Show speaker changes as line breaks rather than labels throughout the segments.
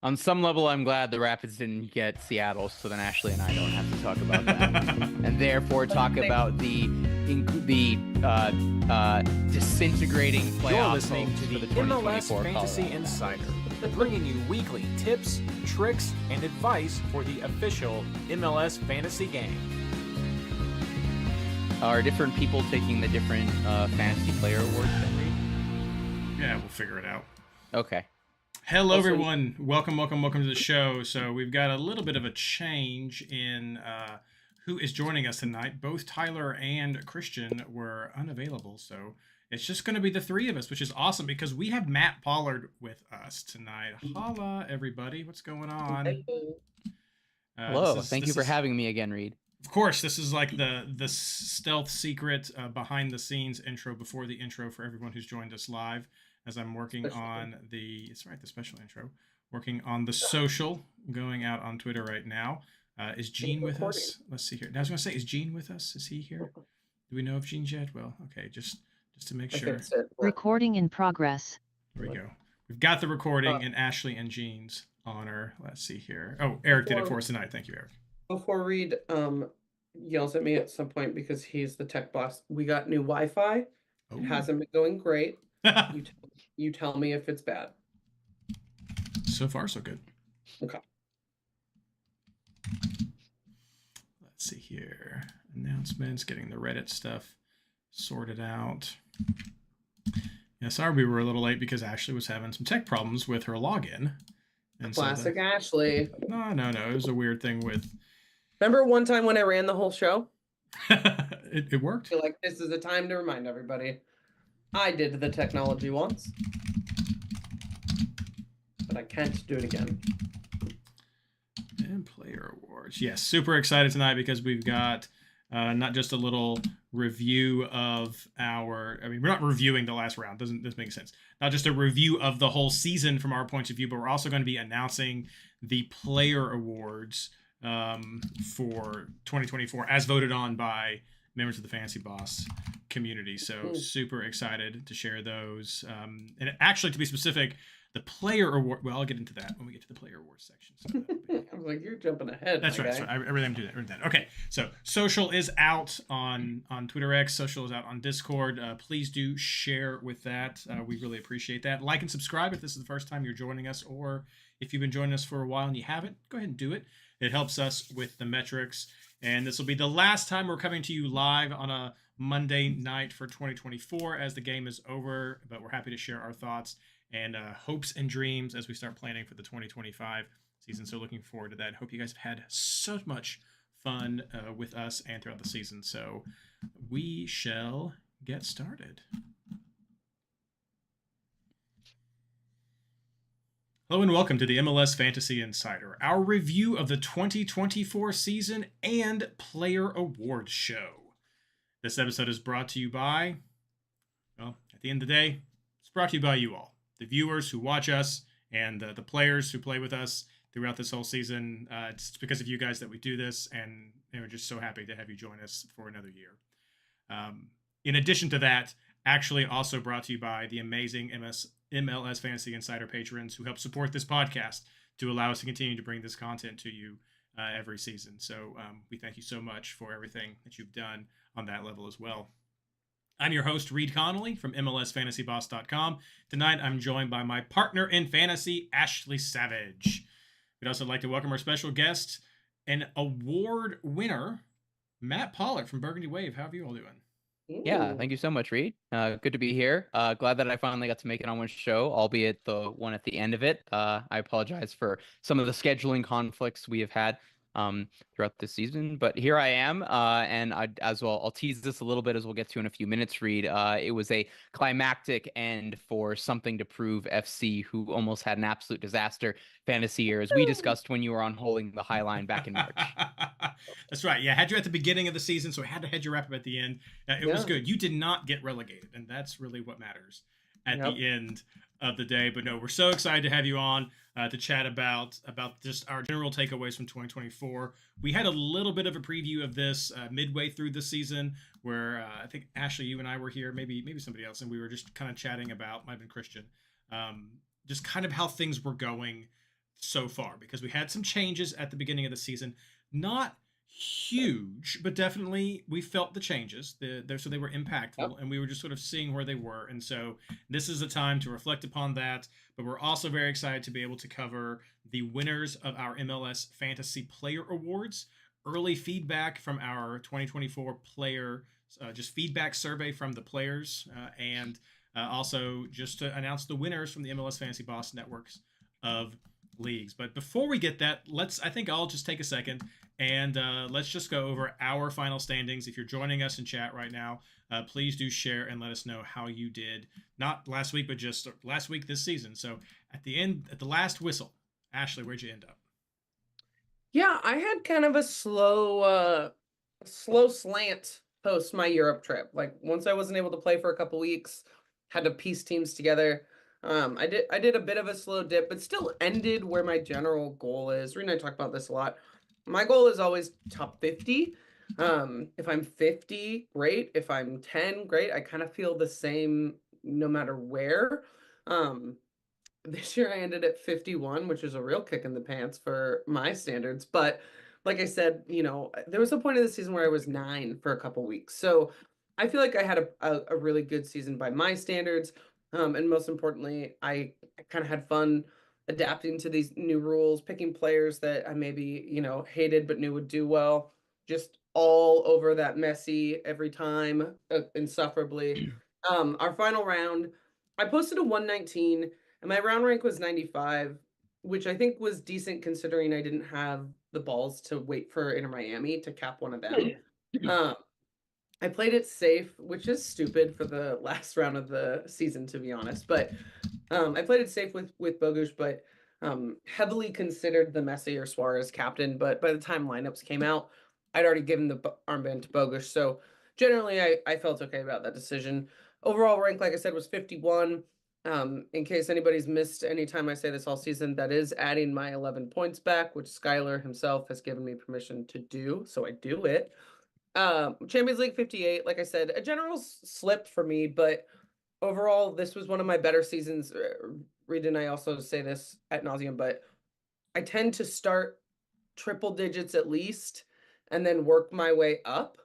On some level, I'm glad the Rapids didn't get Seattle, so then Ashley and I don't have to talk about that, and therefore talk about the disintegrating playoff.
You're listening to the MLS
2024
Fantasy
Colorado
Insider, bringing you weekly tips, tricks, and advice for the official MLS fantasy game.
Are different people taking the different fantasy player awards, Henry?
Yeah, we'll figure it out.
Okay.
Hello, everyone. Welcome to the show. So we've got a little bit of a change in who is joining us tonight. Both Tyler and Christian were unavailable, so it's just going to be the three of us, which is awesome because we have Matt Pollard with us tonight. Holla, everybody. What's going on?
Hello. Thank you for having me again, Reid.
Of course, this is like the stealth secret behind the scenes intro before the intro for everyone who's joined us live. As I'm working on the special intro, working on the social, going out on Twitter right now. Is Gene with us? Let's see here. Now I was going to say, is Gene with us? Is he here? Do we know if Gene's yet? Well, okay, just to make sure.
Recording in progress.
There we go. We've got the recording in Ashley and Gene's honor. Let's see here. Oh, Eric did it for us tonight. Thank you, Eric.
Before Reid yells at me at some point because he's the tech boss, we got new Wi-Fi.
Oh.
It hasn't been going great. You tell me if it's bad.
So far, so good.
Okay.
Let's see here. Announcements, getting the Reddit stuff sorted out. Yeah, sorry we were a little late because Ashley was having some tech problems with her login. And
Classic Ashley.
No. It was a weird thing with...
Remember one time when I ran the whole show?
It worked.
I feel like this is a time to remind everybody. I did the technology once, but I can't do it again.
And player awards. Yes, super excited tonight because we've got not just a little review of our... I mean, we're not reviewing the last round. Doesn't this make sense? Not just a review of the whole season from our points of view, but we're also going to be announcing the player awards for 2024 as voted on by members of the Fantasy Boss community. So super excited to share those. And actually, to be specific, the player award, well, I'll get into that when we get to the player awards section. So
I was like, you're jumping ahead.
That's right. I really am doing that. Okay. So social is out on Twitter X. Social is out on Discord. Please do share with that. We really appreciate that. Like and subscribe if this is the first time you're joining us, or if you've been joining us for a while and you haven't, go ahead and do it. It helps us with the metrics. And this will be the last time we're coming to you live on a Monday night for 2024 as the game is over. But we're happy to share our thoughts and hopes and dreams as we start planning for the 2025 season. So looking forward to that. Hope you guys have had so much fun with us and throughout the season. So we shall get started. Hello and welcome to the MLS Fantasy Insider, our review of the 2024 season and Player Awards show. This episode is brought to you by, well, at the end of the day, it's brought to you by you all, the viewers who watch us and the players who play with us throughout this whole season. It's because of you guys that we do this, and we're just so happy to have you join us for another year. In addition to that, actually also brought to you by the amazing MLS Fantasy Insider patrons who help support this podcast to allow us to continue to bring this content to you every season. So we thank you so much for everything that you've done on that level as well. I'm your host, Reid Connolly from MLSFantasyBoss.com. Tonight, I'm joined by my partner in fantasy, Ashley Savage. We'd also like to welcome our special guest, an award winner, Matt Pollard from Burgundy Wave. How are you all doing?
Yeah, thank you so much, Reid. Good to be here. Glad that I finally got to make it on one show, albeit the one at the end of it. I apologize for some of the scheduling conflicts we have had throughout this season, but here I am, and I'll tease this a little bit as we'll get to in a few minutes, Reid. It was a climactic end for Something to Prove FC, who almost had an absolute disaster fantasy year, as we discussed when you were on Holding the High Line back in March.
That's right. Yeah, I had you at the beginning of the season, so I had to head you wrap up at the end. It was good. You did not get relegated, and that's really what matters at the end of the day. But no, we're so excited to have you on to chat about just our general takeaways from 2024. We had a little bit of a preview of this midway through the season, where I think Ashley, you and I were here, maybe somebody else, and we were just kind of chatting about, might have been Christian, just kind of how things were going so far, because we had some changes at the beginning of the season. Not huge, but definitely we felt the changes. So they were impactful,
Yep.
and we were just sort of seeing where they were. And so this is a time to reflect upon that. But we're also very excited to be able to cover the winners of our MLS Fantasy Player Awards, early feedback from our 2024 player, just feedback survey from the players, and also just to announce the winners from the MLS Fantasy Boss networks of leagues. But before we get that, I think I'll just take a second and let's just go over our final standings. If you're joining us in chat right now, please do share and let us know how you did. Not last week, but just last week this season. So at the last whistle, Ashley, where'd you end up?
Yeah, I had kind of a slow slant post my Europe trip. Like once I wasn't able to play for a couple weeks, had to piece teams together. I did a bit of a slow dip, but still ended where my general goal is. Reid and I talk about this a lot. My goal is always top 50. If I'm 50, great. If I'm 10, great. I kind of feel the same no matter where. This year I ended at 51, which is a real kick in the pants for my standards. But like I said, there was a point in the season where I was 9 for a couple weeks. So I feel like I had a really good season by my standards. And most importantly, I kind of had fun adapting to these new rules, picking players that I maybe, hated but knew would do well. Just all over that Messi every time, insufferably. Our final round, I posted a 119. And my round rank was 95, which I think was decent considering I didn't have the balls to wait for Inter Miami to cap one of them. I played it safe, which is stupid for the last round of the season, to be honest. But I played it safe with Bogusz, but heavily considered the Messi or Suarez captain. But by the time lineups came out, I'd already given the armband to Bogusz. So generally, I felt okay about that decision. Overall rank, like I said, was 51. In case anybody's missed any time I say this all season, that is adding my 11 points back, which Skylar himself has given me permission to do, so I do it. Champions League 58, like I said, a general slip for me, but overall, this was one of my better seasons. Reid and I also say this ad nauseum, but I tend to start triple digits at least and then work my way up.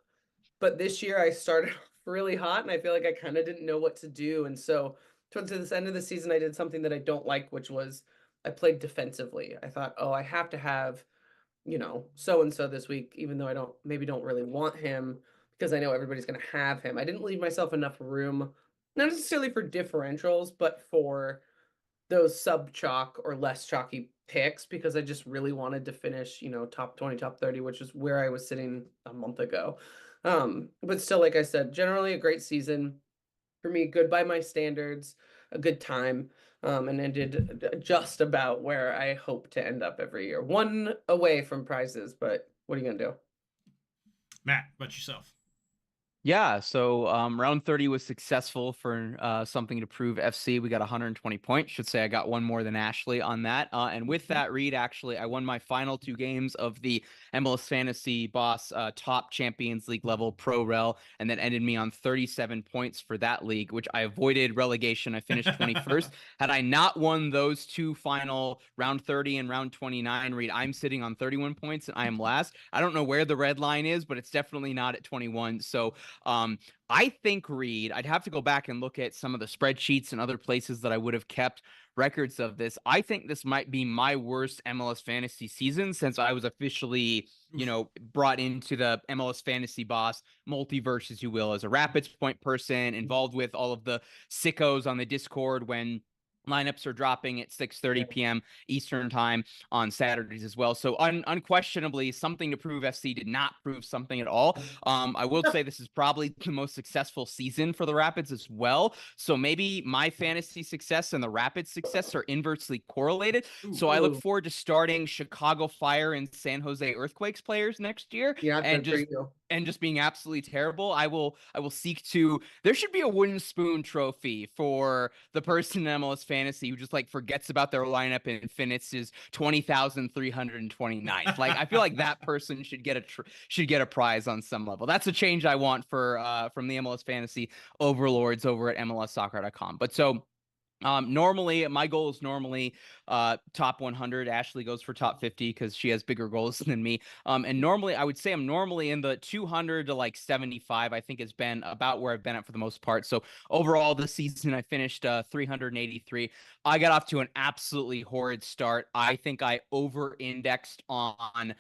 But this year I started really hot and I feel like I kind of didn't know what to do. And so towards this end of the season, I did something that I don't like, which was I played defensively. I thought, I have to have, so-and-so this week, even though I don't really want him because I know everybody's going to have him. I didn't leave myself enough room, not necessarily for differentials, but for those sub-chalk or less chalky picks because I just really wanted to finish, top 20, top 30, which is where I was sitting a month ago. But still, like I said, generally a great season. For me, good by my standards, a good time, and ended just about where I hope to end up every year. One away from prizes, but what are you going to do?
Matt, what about yourself?
Yeah, so round 30 was successful for something to prove FC. We got 120 points. Should say I got one more than Ashley on that. And with that, Reid, actually, I won my final 2 games of the MLS Fantasy Boss top Champions League level Pro Rel, and that ended me on 37 points for that league, which I avoided relegation. I finished 21st. Had I not won those 2 final round 30 and round 29, Reid, I'm sitting on 31 points and I am last. I don't know where the red line is, but it's definitely not at 21. So I think, Reid, I'd have to go back and look at some of the spreadsheets and other places that I would have kept records of this. I think this might be my worst MLS fantasy season since I was officially, brought into the MLS Fantasy Boss multiverse, as you will, as a Rapids point person, involved with all of the sickos on the Discord when lineups are dropping at 6:30 p.m. Eastern time on Saturdays as well. So unquestionably, something to prove FC did not prove something at all. I will say this is probably the most successful season for the Rapids as well. So maybe my fantasy success and the Rapids success are inversely correlated. So I look forward to starting Chicago Fire and San Jose Earthquakes players next year.
Yeah,
and just being absolutely terrible. I will seek to. There should be a wooden spoon trophy for the person in MLS Fantasy who just forgets about their lineup and finishes 20,329. I feel like that person should get a prize on some level. That's a change I want for from the MLS Fantasy overlords over at MLSsoccer.com. But so Normally, my goal is normally top 100. Ashley goes for top 50 because she has bigger goals than me. And normally, I would say I'm normally in the 200 to like 75. I think has been about where I've been at for the most part. So overall, this season I finished 383. I got off to an absolutely horrid start. I think I over-indexed on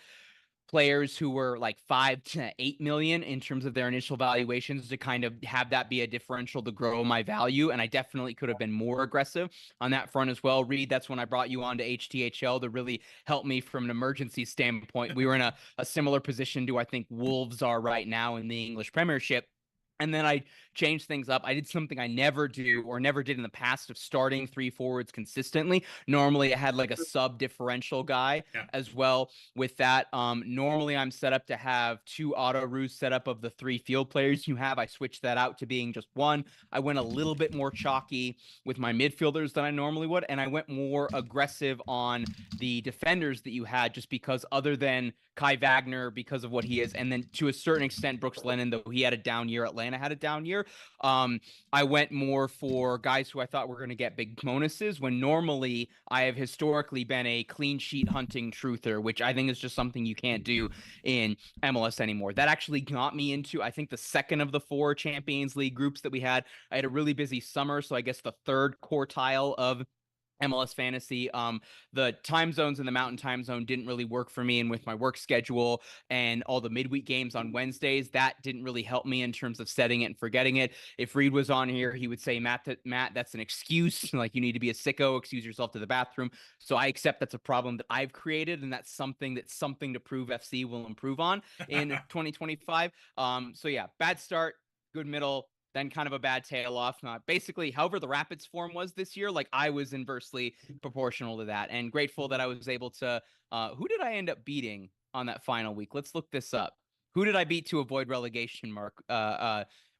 players who were like 5 to 8 million in terms of their initial valuations to kind of have that be a differential to grow my value. And I definitely could have been more aggressive on that front as well. Reid, that's when I brought you on to HTHL to really help me from an emergency standpoint. We were in a similar position to I think Wolves are right now in the English Premiership. And then I changed things up. I did something I never do or never did in the past of starting 3 forwards consistently. Normally, I had like a sub differential guy as well with that. Normally, I'm set up to have 2 auto roos set up of the 3 field players you have. I switched that out to being just 1. I went a little bit more chalky with my midfielders than I normally would. And I went more aggressive on the defenders that you had just because other than Kai Wagner, because of what he is, and then to a certain extent, Brooks Lennon, though he had a down year, Atlanta had a down year. I went more for guys who I thought were going to get big bonuses when normally I have historically been a clean sheet hunting truther, which I think is just something you can't do in MLS anymore. That actually got me into, I think, the second of the 4 Champions League groups that we had. I had a really busy summer, so I guess the third quartile of MLS Fantasy. The time zones in the Mountain Time Zone didn't really work for me, and with my work schedule and all the midweek games on Wednesdays, that didn't really help me in terms of setting it and forgetting it. If Reid was on here, he would say, Matt, that's an excuse. Like, you need to be a sicko, excuse yourself to the bathroom. So I accept that's a problem that I've created, and that's something to prove FC will improve on in 2025. So yeah, bad start, good middle, then kind of a bad tail off. Basically, however the Rapids form was this year, like I was inversely proportional to that, and grateful that I was able to. Who did I end up beating on that final week? Let's look this up. Who did I beat to avoid relegation, Mark?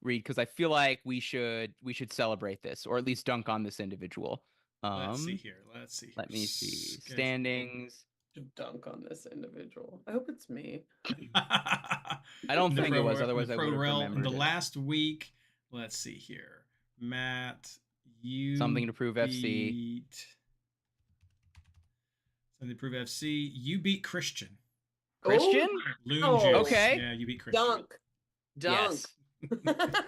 Reid, because I feel like we should celebrate this, or at least dunk on this individual.
Let's see here.
Let me see standings.
Dunk on this individual. I hope it's me.
I don't think it was. Otherwise, I would have remembered
the last week. Let's see here. Matt, you
something to prove FC.
Something to prove FC. You beat Christian.
Christian?
Loon
Oh,
Juice.
Okay.
Yeah, you beat Christian.
Dunk.
Yes.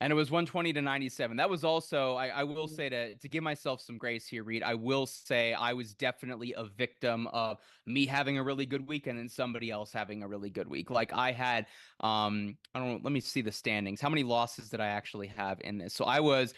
And it was 120 to 97. That was also, I will say to give myself some grace here, Reid, I will say I was definitely a victim of me having a really good week and then somebody else having a really good week. Like I had, I don't know, let me see the standings. How many losses did I actually have in this? So I was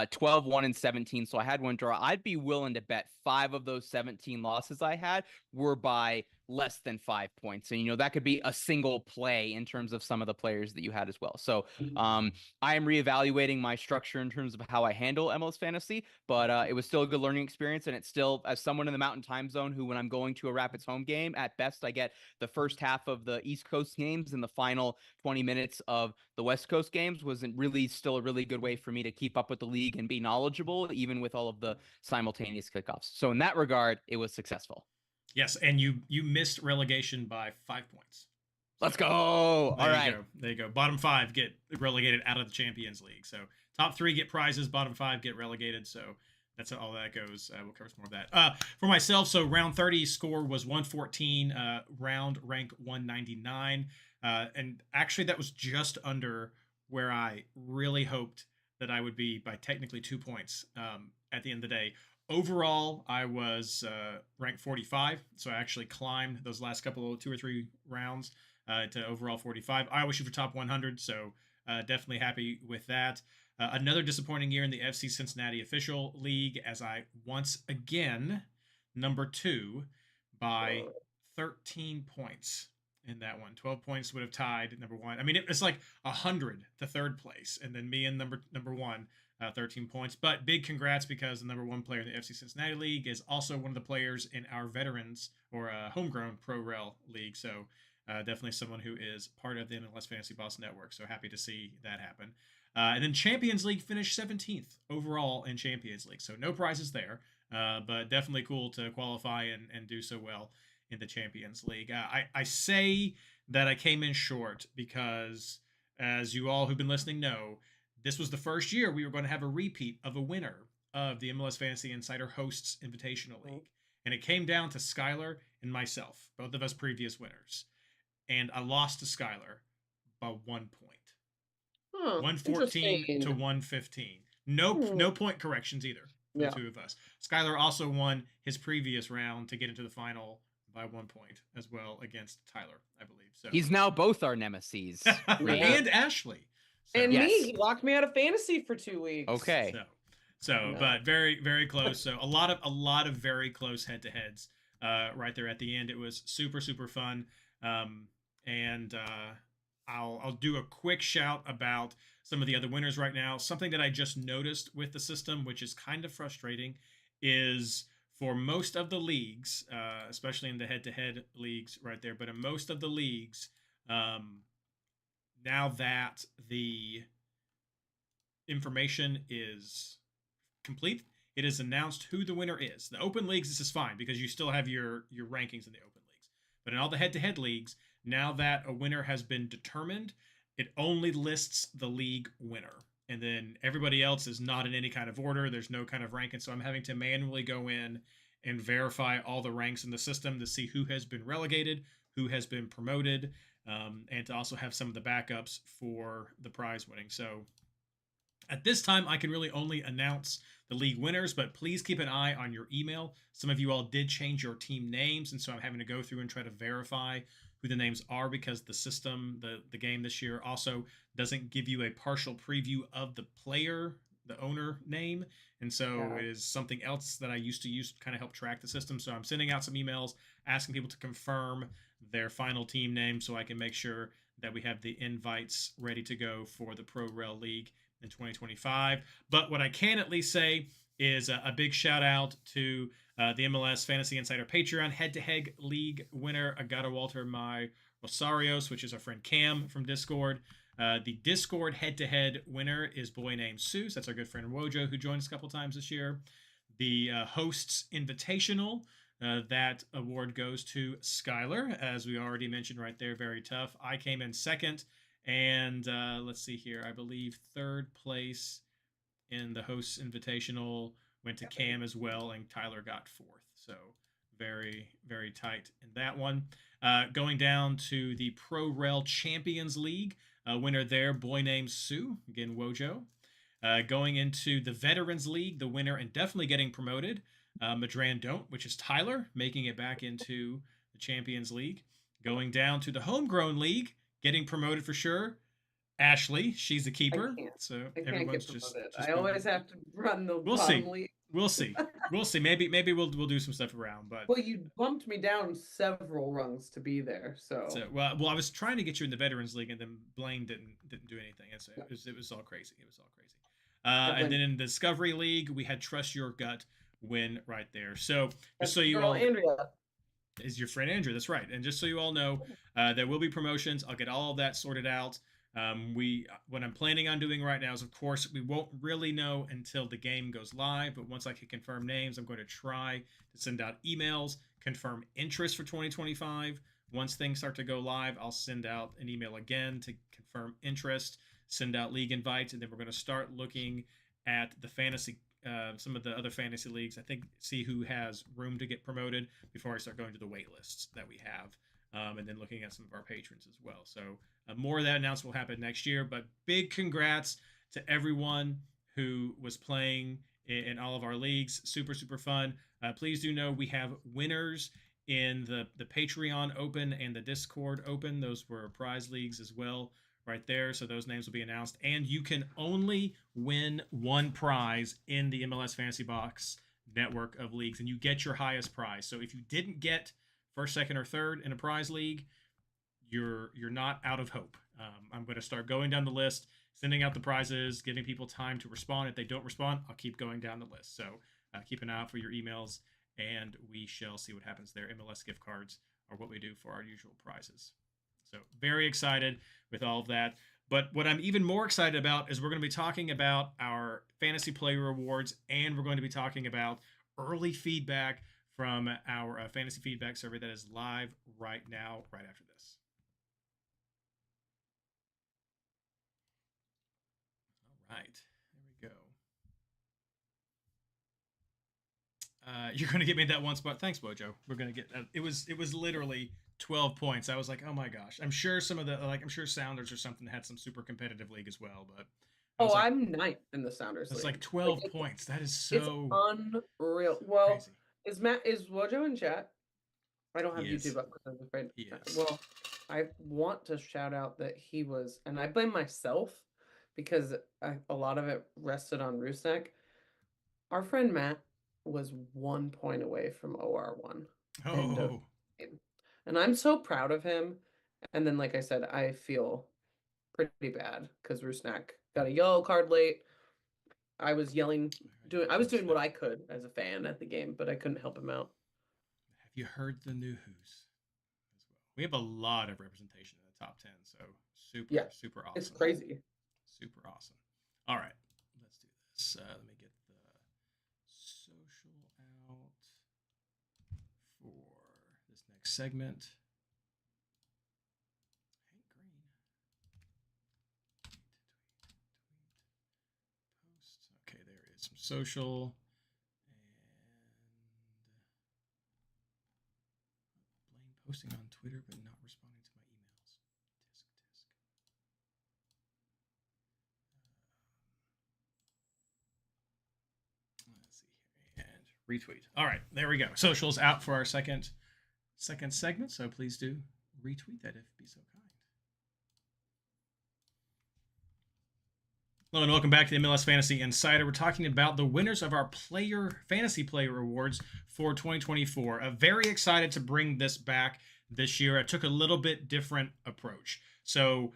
12, 1, and 17. So I had 1 draw. I'd be willing to bet 5 of those 17 losses I had were by less than 5 points. And, that could be a single play in terms of some of the players that you had as well. So I am reevaluating my structure in terms of how I handle MLS Fantasy, but it was still a good learning experience. And it's still, as someone in the Mountain Time Zone who, when I'm going to a Rapids home game, at best, I get the first half of the East Coast games and the final 20 minutes of the West Coast games, wasn't really still a really good way for me to keep up with the league and be knowledgeable, even with all of the simultaneous kickoffs. So in that regard, it was successful.
Yes, and you missed relegation by 5 points.
Let's go. All right.
There you go. Bottom 5 get relegated out of the Champions League. So top 3 get prizes, bottom 5 get relegated. So that's how all that goes. We'll cover some more of that. For myself, so round 30 score was 114, round rank 199. And actually that was just under where I really hoped that I would be by technically 2 points at the end of the day. Overall, I was ranked 45, so I actually climbed those last couple of 2 or 3 rounds to overall 45. I always shoot for top 100, so definitely happy with that. Another disappointing year in the FC Cincinnati Official League, as I once again number 2 by 13 points in that one. 12 points would have tied number 1. I mean, it's like 100 to third place, and then me and number 1. 13 points, but big congrats because the number 1 player in the FC Cincinnati League is also one of the players in our veterans or homegrown Pro Rel League. So definitely someone who is part of the MLS Fantasy Boss Network. So happy to see that happen. And then Champions League finished 17th overall in Champions League. So no prizes there, but definitely cool to qualify and do so well in the Champions League. I say that I came in short because, as you all who've been listening know, this was the first year we were going to have a repeat of a winner of the MLS Fantasy Insider Hosts Invitational League. And it came down to Skylar and myself, both of us previous winners. And I lost to Skylar by 1 point. 114 to 115. No point corrections either for the two of us. Skylar also won his previous round to get into the final by 1 point as well against Tyler, I believe. So
he's now both our nemeses.
And Ashley.
So, and me, he locked me out of fantasy for 2 weeks.
Okay.
But very, very close. So a lot of very close head-to-heads right there at the end. It was super, super fun. I'll do a quick shout about some of the other winners right now. Something that I just noticed with the system, which is kind of frustrating, is for most of the leagues, especially in the head-to-head leagues right there, but in most of the leagues, now that the information is complete, it is announced who the winner is. The open leagues, this is fine because you still have your rankings in the open leagues. But in all the head-to-head leagues, now that a winner has been determined, it only lists the league winner. And then everybody else is not in any kind of order. There's no kind of ranking. So I'm having to manually go in and verify all the ranks in the system to see who has been relegated, who has been promoted, and to also have some of the backups for the prize winning. So at this time, I can really only announce the league winners, but please keep an eye on your email. Some of you all did change your team names, and so I'm having to go through and try to verify who the names are because the system, the game this year also doesn't give you a partial preview of the player, the owner name. And so it is something else that I used to use to kind of help track the system. So I'm sending out some emails asking people to confirm their final team name so I can make sure that we have the invites ready to go for the Pro Rel League in 2025. But what I can at least say is a big shout out to the MLS Fantasy Insider Patreon head-to-head league winner, Agata Walter My Rosarios, which is our friend Cam from Discord. The Discord head-to-head winner is boy named Seuss. That's our good friend Wojo, who joined us a couple times this year. The Hosts Invitational, that award goes to Skylar, as we already mentioned right there. Very tough. I came in second. And let's see here. I believe third place in the Hosts Invitational went to Cam as well, and Tyler got fourth. So very, very tight in that one. Going down to the Pro Rel Champions League, winner there, boy named Sue, again, Wojo. Going into the Veterans League, the winner and definitely getting promoted, Madran Don't, which is Tyler, making it back into the Champions League. Going down to the Homegrown League, getting promoted for sure, Ashley. She's the keeper. So everyone's just
I always have to run the bottom league.
We'll see. Maybe we'll do some stuff around. But
well, you bumped me down several rungs to be there. So
well, I was trying to get you in the Veterans League, and then Blaine didn't do anything. And so it was all crazy. And then in the Discovery League, we had Trust Your Gut win right there. So just so you all,
Andrea
is your friend Andrew. That's right. And just so you all know, there will be promotions. I'll get all of that sorted out. What I'm planning on doing right now is, of course, we won't really know until the game goes live, but once I can confirm names, I'm going to try to send out emails, confirm interest for 2025. Once things start to go live, I'll send out an email again to confirm interest, send out league invites, and then we're going to start looking at the fantasy, some of the other fantasy leagues. I think see who has room to get promoted before I start going to the wait lists that we have. And then looking at some of our patrons as well. So more of that announcement will happen next year. But big congrats to everyone who was playing in all of our leagues. Super, super fun. Please do know we have winners in the Patreon Open and the Discord Open. Those were prize leagues as well right there. So those names will be announced. And you can only win one prize in the MLS Fantasy Box network of leagues. And you get your highest prize. So if you didn't get first, second, or third in a prize league, you're not out of hope. I'm going to start going down the list, sending out the prizes, giving people time to respond. If they don't respond, I'll keep going down the list. So keep an eye out for your emails, and we shall see what happens there. MLS gift cards are what we do for our usual prizes. So very excited with all of that. But what I'm even more excited about is we're going to be talking about our fantasy player awards, and we're going to be talking about early feedback from our fantasy feedback survey that is live right now, right after this. All right. There we go. You're going to get me that one spot. Thanks, Bojo. We're going to get it was literally 12 points. I was like, oh my gosh. I'm sure some of the I'm sure Sounders or something had some super competitive league as well, but
like, I'm ninth in the Sounders
league. It's like 12 points. That is so
it's unreal. Well,
crazy.
Is Wojo in chat? I don't have YouTube up because I'm afraid.
Yes.
Well, I want to shout out that he was, and I blame myself because a lot of it rested on Rusnak. Our friend Matt was 1 point away from OR1.
Oh.
And I'm so proud of him. And then, like I said, I feel pretty bad because Rusnak got a yellow card late. I was yelling, I was doing what I could as a fan at the game, but I couldn't help him out.
Have you heard the news as well? We have a lot of representation in the top 10, so super awesome.
It's crazy.
Super awesome. All right, let's do this. Let me get the social out for this next segment. Hey, green. Tweet. Post. Okay, there is some social. And Blaine posting on Twitter but not responding to my emails. Tisk. Let's see here. And retweet. All right, there we go. Socials out for our second segment, so please do retweet that if you'd be so kind. Hello and welcome back to the MLS Fantasy Insider. We're talking about the winners of our Fantasy Player Awards for 2024. Very excited to bring this back this year. I took a little bit different approach. So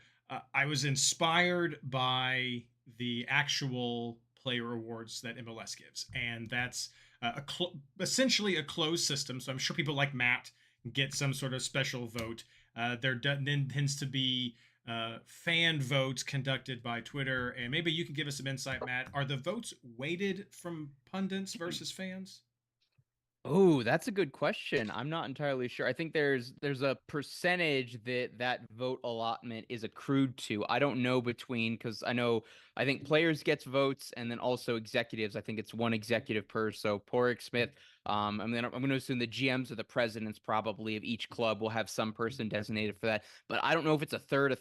I was inspired by the actual player awards that MLS gives, and that's essentially a closed system. So I'm sure people like Matt get some sort of special vote. There then tends to be fan votes conducted by Twitter, and maybe you can give us some insight, Matt. Are the votes weighted from pundits versus fans?
Oh, that's a good question. I'm not entirely sure. I think there's a percentage that vote allotment is accrued to. I don't know because I think players gets votes, and then also executives. I think it's one executive per. So Porrick Smith. I'm going to assume the GMs or the presidents probably of each club will have some person designated for that. But I don't know if it's a third,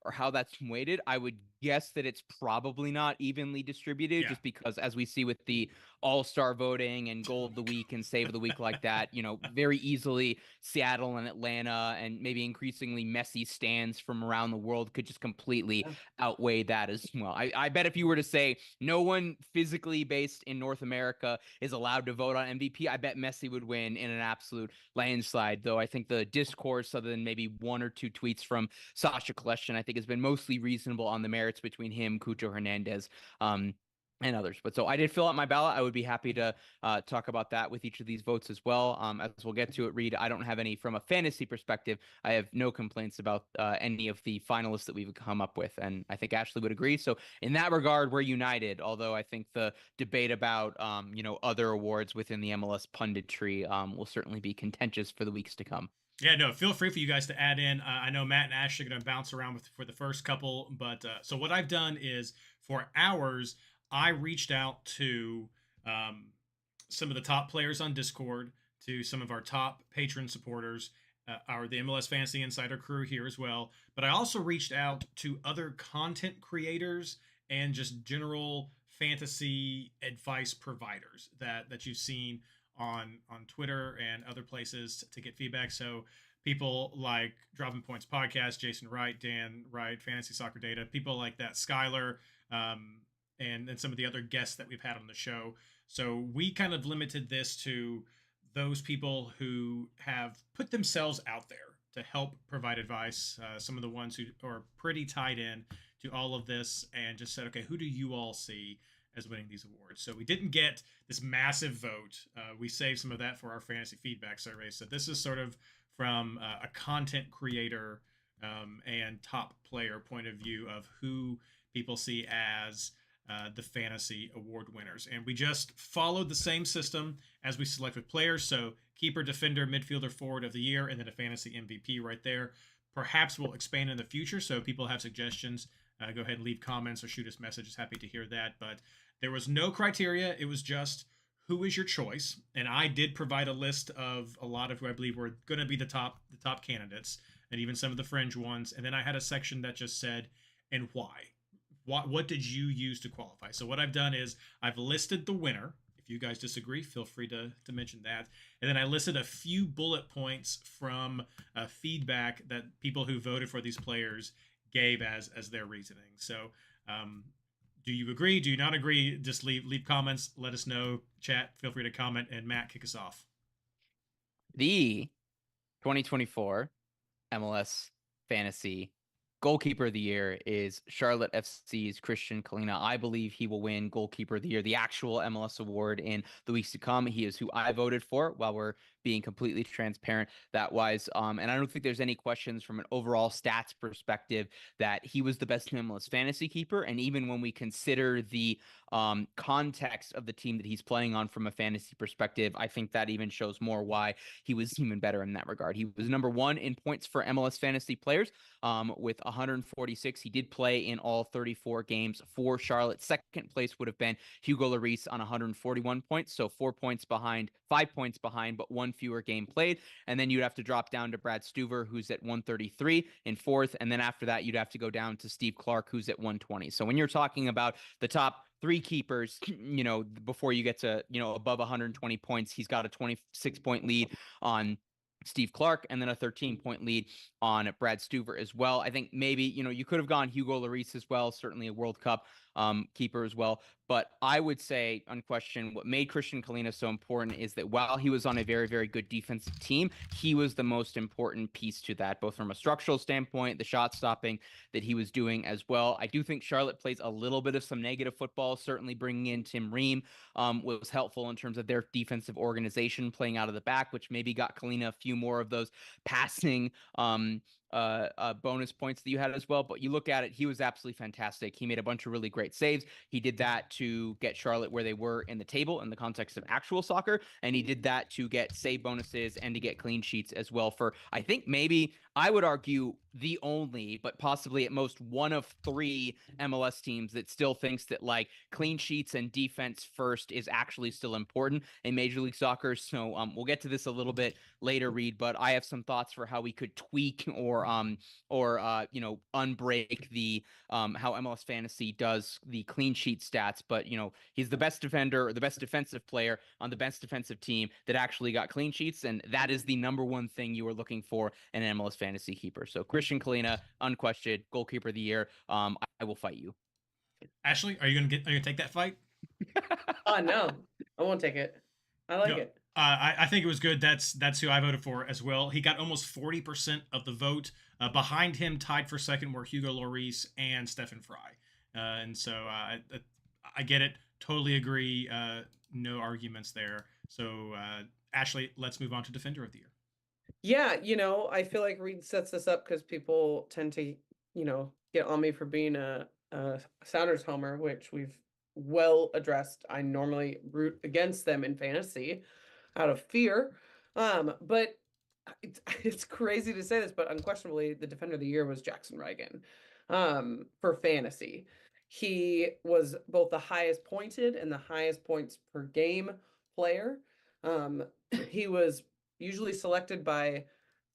or how that's weighted. I would guess that it's probably not evenly distributed, just because, as we see with the all-star voting and goal of the week and save of the week like that, very easily Seattle and Atlanta and maybe increasingly messy stands from around the world could just completely outweigh that as well. I bet if you were to say no one physically based in North America is allowed to vote on MVP, I bet Messi would win in an absolute landslide, though I think the discourse, other than maybe one or two tweets from Sasha Koleshin, I think has been mostly reasonable on the merits between him, Cucho Hernandez, and others. But so I did fill out my ballot. I would be happy to talk about that with each of these votes as well. As we'll get to it, Reid, I don't have any from a fantasy perspective. I have no complaints about any of the finalists that we've come up with, and I think Ashley would agree. So in that regard, we're united. Although I think the debate about other awards within the MLS punditry will certainly be contentious for the weeks to come.
Yeah, no, feel free for you guys to add in. I know Matt and Ashley are going to bounce around for the first couple, but so what I've done is for ours, I reached out to some of the top players on Discord, to some of our top patron supporters, the MLS Fantasy Insider crew here as well. But I also reached out to other content creators and just general fantasy advice providers that you've seen on Twitter and other places to get feedback. So people like Dropping Points Podcast, Jason Wright, Dan Wright, Fantasy Soccer Data, people like that, Skylar, and some of the other guests that we've had on the show. So we kind of limited this to those people who have put themselves out there to help provide advice. Some of the ones who are pretty tied in to all of this and just said, okay, who do you all see as winning these awards? So we didn't get this massive vote. We saved some of that for our fantasy feedback survey. So this is sort of from a content creator and top player point of view of who people see as the fantasy award winners. And we just followed the same system as we select with players. So keeper, defender, midfielder, forward of the year, and then a fantasy MVP right there. Perhaps we'll expand in the future. So if people have suggestions, go ahead and leave comments or shoot us messages. Happy to hear that. But there was no criteria. It was just who is your choice. And I did provide a list of a lot of who I believe were going to be the top candidates, and even some of the fringe ones. And then I had a section that just said, and why? What did you use to qualify? So what I've done is I've listed the winner. If you guys disagree, feel free to mention that. And then I listed a few bullet points from feedback that people who voted for these players gave as their reasoning. So do you agree? Do you not agree? Just leave comments. Let us know. Chat. Feel free to comment. And Matt, kick us off.
The 2024 MLS Fantasy Goalkeeper of the Year is Charlotte FC's Christian Kalina. I believe he will win Goalkeeper of the Year, the actual MLS award, in the weeks to come. He is who I voted for, while we're being completely transparent that wise. And I don't think there's any questions from an overall stats perspective that he was the best MLS fantasy keeper. And even when we consider the context of the team that he's playing on from a fantasy perspective, I think that even shows more why he was even better in that regard. He was number 1 in points for MLS fantasy players with 146. He did play in all 34 games for Charlotte. Second place would have been Hugo Lloris on 141 points. So 5 points behind, but 1 fewer game played. And then you'd have to drop down to Brad Stuver, who's at 133 in 4th. And then after that, you'd have to go down to Steve Clark, who's at 120. So when you're talking about the top 3 keepers, before you get to, above 120 points, he's got a 26-point lead on Steve Clark, and then a 13-point lead on Brad Stuver as well. I think maybe, you could have gone Hugo Lloris as well, certainly a World Cup keeper as well. But I would say, unquestioned, what made Christian Kalina so important is that while he was on a very, very good defensive team, he was the most important piece to that, both from a structural standpoint, the shot stopping that he was doing as well. I do think Charlotte plays a little bit of some negative football. Certainly bringing in Tim Ream was helpful in terms of their defensive organization, playing out of the back, which maybe got Kalina a few more of those passing bonus points that you had as well. But you look at it, he was absolutely fantastic. He made a bunch of really great saves. He did that to get Charlotte where they were in the table in the context of actual soccer, and he did that to get save bonuses and to get clean sheets as well for, I think, maybe, I would argue, the only, but possibly at most one of 3 MLS teams that still thinks that like clean sheets and defense first is actually still important in Major League Soccer. So we'll get to this a little bit later, Reid, but I have some thoughts for how we could tweak or unbreak the how MLS Fantasy does the clean sheet stats. But he's the best defender, or the best defensive player on the best defensive team that actually got clean sheets, and that is the number 1 thing you are looking for in an MLS Fantasy keeper. So Christian Kalina, unquestioned Goalkeeper of the Year. I will fight you.
Ashley, are you gonna take that fight?
No, I won't take it. I like it.
I think it was good. That's who I voted for as well. He got almost 40% of the vote. Behind him, tied for second, were Hugo Lloris and Stephen Fry. And so I get it. Totally agree. No arguments there. So Ashley, let's move on to Defender of the Year.
Yeah, I feel like Reid sets this up because people tend to, get on me for being a Sounders homer, which we've well addressed. I normally root against them in fantasy out of fear. But it's crazy to say this, but unquestionably the Defender of the Year was Jackson Reagan for fantasy. He was both the highest pointed and the highest points per game player. He was usually selected by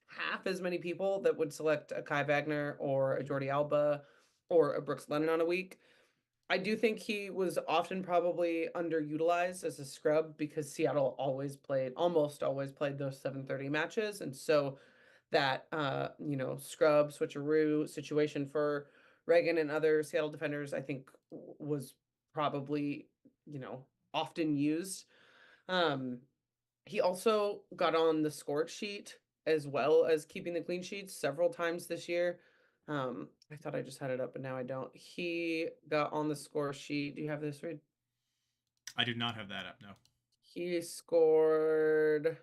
half as many people that would select a Kai Wagner or a Jordi Alba or a Brooks Lennon on a week. I do think he was often probably underutilized as a scrub because Seattle almost always played those 7:30 matches. And so that, scrub, switcheroo situation for Reagan and other Seattle defenders, I think was probably, often used. He also got on the score sheet as well as keeping the clean sheets several times this year. I thought I just had it up, but now I don't. He got on the score sheet. Do you have this, Reid?
I do not have that up, no.
He scored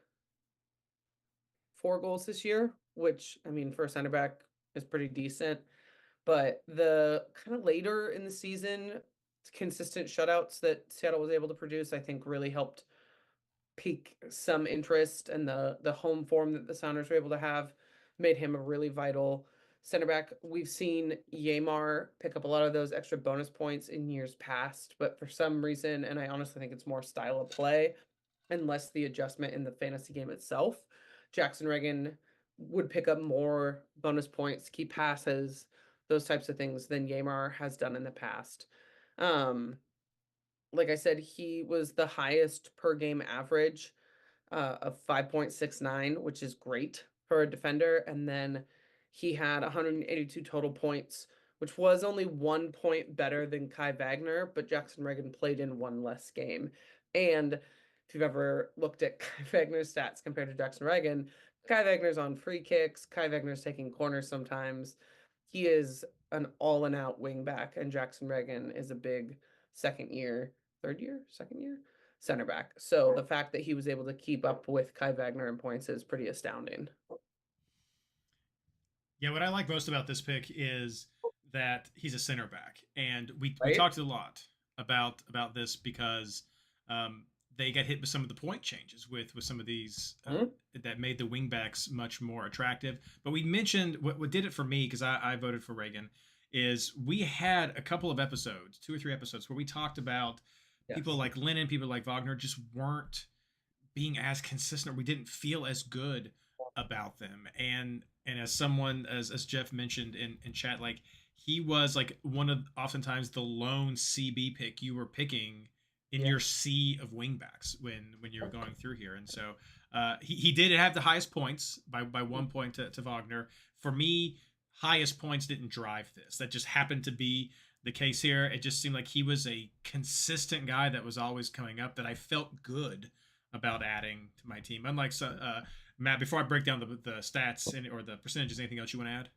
4 goals this year, which, for a center back is pretty decent. But the kind of later in the season, consistent shutouts that Seattle was able to produce, I think really helped pique some interest, and the home form that the Sounders were able to have made him a really vital Center back, we've seen Yamar pick up a lot of those extra bonus points in years past, but for some reason, and I honestly think it's more style of play and less the adjustment in the fantasy game itself, Jackson Reagan would pick up more bonus points, key passes, those types of things than Yamar has done in the past. Like I said, he was the highest per game average of 5.69, which is great for a defender. And then he had 182 total points, which was only 1 point better than Kai Wagner, but Jackson Reagan played in one less game. And if you've ever looked at Kai Wagner's stats compared to Jackson Reagan, Kai Wagner's on free kicks, Kai Wagner's taking corners sometimes. He is an all-and-out wing back, and Jackson Reagan is a big second year center back. So the fact that he was able to keep up with Kai Wagner in points is pretty astounding.
Yeah, what I like most about this pick is that he's a center back, and we
Right?
talked a lot about this because they got hit with some of the point changes with some of these that made the wingbacks much more attractive. But we mentioned what did it for me, because I voted for Reagan, is we had a couple of episodes, 2 or 3 episodes, where we talked about people like Lennon, people like Wagner just weren't being as consistent. We didn't feel as good about them. And as someone, as Jeff mentioned in chat, like he was like one of oftentimes the lone CB pick you were picking in your sea of wingbacks when you were going through here. And so he did have the highest points by 1 point to Wagner. For me, highest points didn't drive this. That just happened to be the case here. It just seemed like he was a consistent guy that was always coming up that I felt good about adding to my team. Unlike Matt, before I break down the stats or the percentages, anything else you want to add?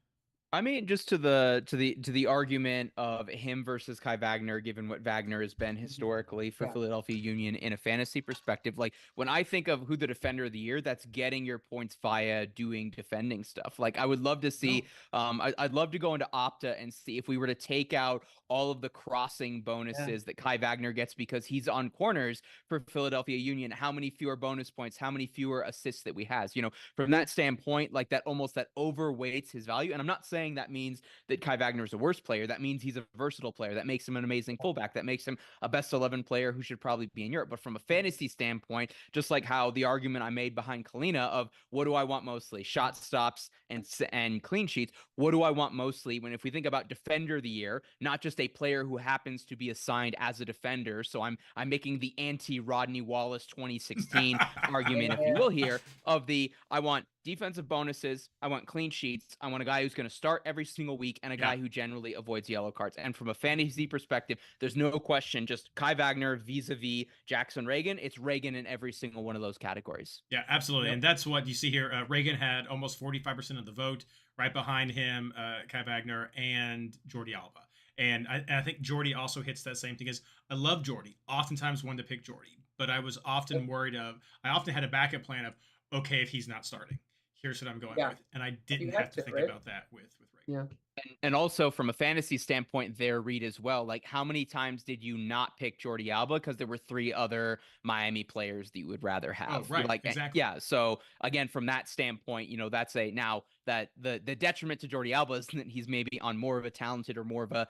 I mean, just to the argument of him versus Kai Wagner, given what Wagner has been historically for Philadelphia Union in a fantasy perspective, like when I think of who the defender of the year, that's getting your points via doing defending stuff. Like I would love to see, I'd love to go into Opta and see if we were to take out all of the crossing bonuses that Kai Wagner gets because he's on corners for Philadelphia Union, how many fewer bonus points, how many fewer assists that we has, from that standpoint, like that overweights his value. And I'm not saying that means that Kai Wagner is a worse player. That means he's a versatile player. That makes him an amazing fullback. That makes him a best 11 player who should probably be in Europe. But from a fantasy standpoint, just like how the argument I made behind Kalina of what do I want mostly? Shot stops and clean sheets. What do I want mostly if we think about defender of the year, not just a player who happens to be assigned as a defender. So I'm making the anti-Rodney Wallace 2016 argument, if you will, here of I want defensive bonuses. I want clean sheets. I want a guy who's going to start every single week and a guy who generally avoids yellow cards. And from a fantasy perspective, there's no question, just Kai Wagner vis-a-vis Jackson Reagan. It's Reagan in every single one of those categories.
Yeah, absolutely. And that's what you see here. Reagan had almost 45% of the vote. Right behind him, Kai Wagner and Jordi Alba. And I think Jordi also hits that same thing. As I love Jordi. Oftentimes wanted to pick Jordi. But I was often worried I often had a backup plan of, okay, if he's not starting, here's what I'm going with. And I didn't have to think about that with Reagan.
Yeah.
And also from a fantasy standpoint there, Reid, as well, like how many times did you not pick Jordi Alba because there were 3 other Miami players that you would rather have?
Oh, right,
like,
exactly.
Yeah, so again, from that standpoint, that's now that the detriment to Jordi Alba is that he's maybe on more of a talented or more of a,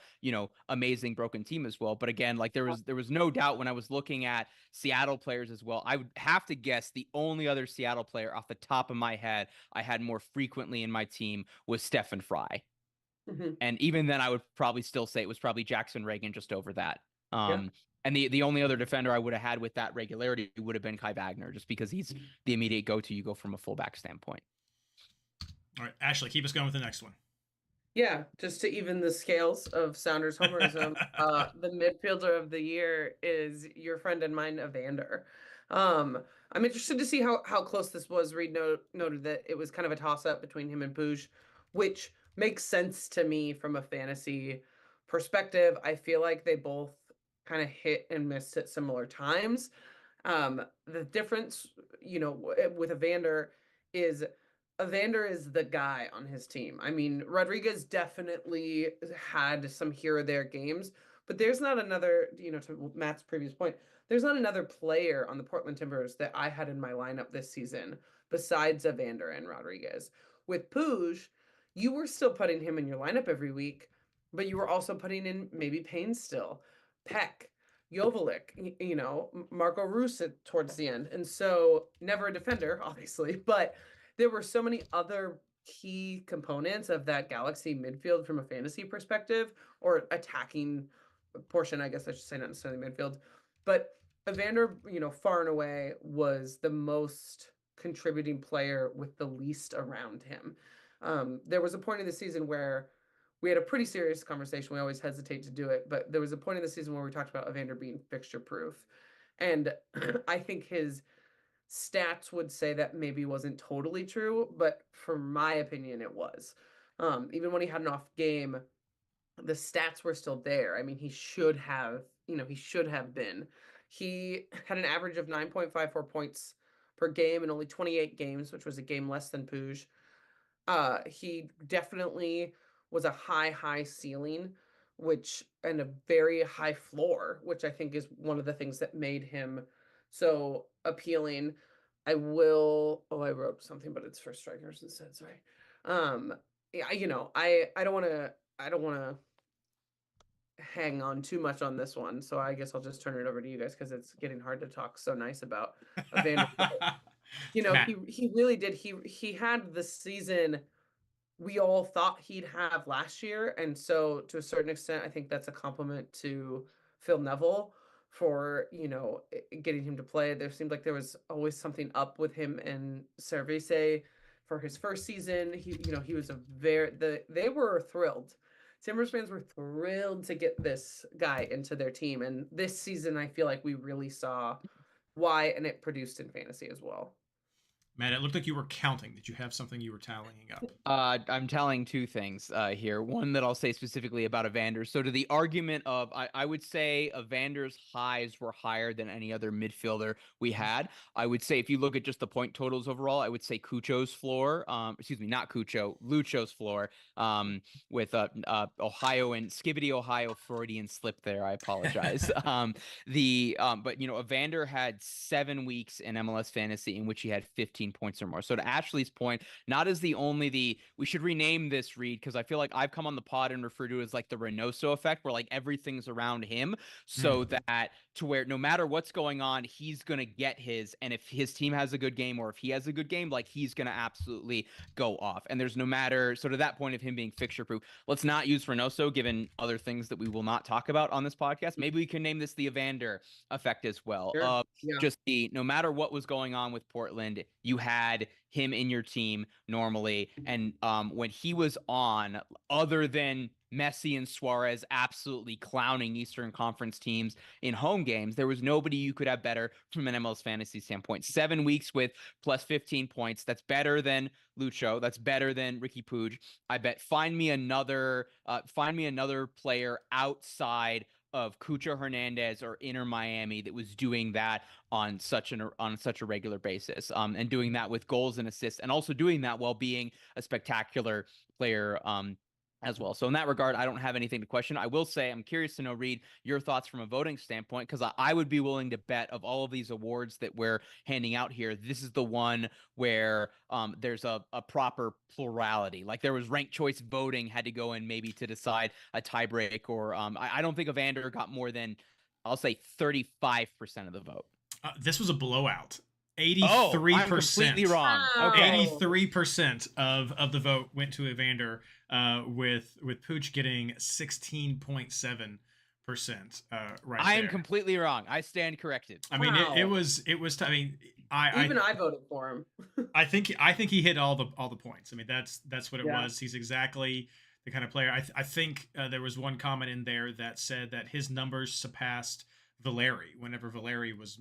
amazing broken team as well. But again, like there was no doubt when I was looking at Seattle players as well, I would have to guess the only other Seattle player off the top of my head I had more frequently in my team was Stephen Fry. And even then, I would probably still say it was probably Jackson Reagan just over that. And the only other defender I would have had with that regularity would have been Kai Wagner, just because he's the immediate go-to. You go from a fullback standpoint.
All right, Ashley, keep us going with the next one.
Yeah, just to even the scales of Sounders homerism, the midfielder of the year is your friend and mine, Evander. I'm interested to see how close this was. Reid noted that it was kind of a toss-up between him and Puig, which makes sense to me from a fantasy perspective. I feel like they both kind of hit and missed at similar times. The difference, with Evander is the guy on his team. I mean, Rodriguez definitely had some here or there games, but there's not another, to Matt's previous point, there's not another player on the Portland Timbers that I had in my lineup this season besides Evander and Rodriguez. With Puig, you were still putting him in your lineup every week, but you were also putting in maybe Payne still, Peck, Jovelik, Marco Russo towards the end. And so never a defender, obviously, but there were so many other key components of that Galaxy midfield from a fantasy perspective, or attacking portion, I guess I should say, not necessarily midfield. But Evander, far and away was the most contributing player with the least around him. There was a point in the season where we had a pretty serious conversation. We always hesitate to do it, but there was a point in the season where we talked about Evander being fixture proof. And I think his stats would say that maybe wasn't totally true, but for my opinion, it was. Even when he had an off game, the stats were still there. I mean, he should have been. He had an average of 9.54 points per game in only 28 games, which was a game less than Puig. He definitely was a high ceiling, and a very high floor, which I think is one of the things that made him so appealing. I wrote something, but it's for strikers instead. Sorry. Yeah, I don't want to hang on too much on this one, so I guess I'll just turn it over to you guys because it's getting hard to talk so nice about Evander. He really did. He had the season we all thought he'd have last year, and so to a certain extent, I think that's a compliment to Phil Neville for getting him to play. There seemed like there was always something up with him and Cervese for his first season. He was they were thrilled. Timbers fans were thrilled to get this guy into their team, and this season I feel like we really saw why, and it produced in fantasy as well.
Matt, it looked like you were counting. Did you have something you were tallying up?
I'm telling two things here. One that I'll say specifically about Evander. So to the argument of, I would say Evander's highs were higher than any other midfielder we had. I would say if you look at just the point totals overall, I would say Cucho's floor, not Cucho, Lucho's floor, with Ohio and Skibbity, Ohio, Freudian slip there. I apologize. But Evander had 7 weeks in MLS Fantasy in which he had 15 points or more. So to Ashley's point, not as we should rename this, Reid, because I feel like I've come on the pod and referred to it as like the Reynoso effect, where like everything's around him, so that to where no matter what's going on, he's gonna get his, and if his team has a good game or if he has a good game, like he's gonna absolutely go off. And there's so to that point of him being fixture proof, let's not use Reynoso given other things that we will not talk about on this podcast. Maybe we can name this the Evander effect as well.
Sure.
Just no matter what was going on with Portland, you had him in your team normally. And when he was on, other than Messi and Suarez absolutely clowning Eastern Conference teams in home games, there was nobody you could have better from an MLS Fantasy standpoint. 7 weeks with plus 15 points. That's better than Lucho. That's better than Ricky Puig. I bet. Find me another player outside of Cucho Hernandez or Inter Miami that was doing that on such a regular basis, and doing that with goals and assists, and also doing that while being a spectacular player as well. So in that regard, I don't have anything to question. I will say I'm curious to know, Reid, your thoughts from a voting standpoint, because I would be willing to bet of all of these awards that we're handing out here, this is the one where there's a proper plurality. Like there was ranked choice voting had to go in maybe to decide a tiebreak, or I don't think Evander got more than, I'll say 35% of the vote.
This was a blowout. 83%.
I'm completely wrong.
Wow.
Okay.
83% of the vote went to Evander, with Pooch getting 16.7%. Right.
I am completely wrong. I stand corrected.
I mean,
Wow.
it was. I mean,
I voted for him.
I think he hit all the points. I mean, that's what it was. He's exactly the kind of player. I think there was one comment in there that said that his numbers surpassed Valeri whenever Valeri was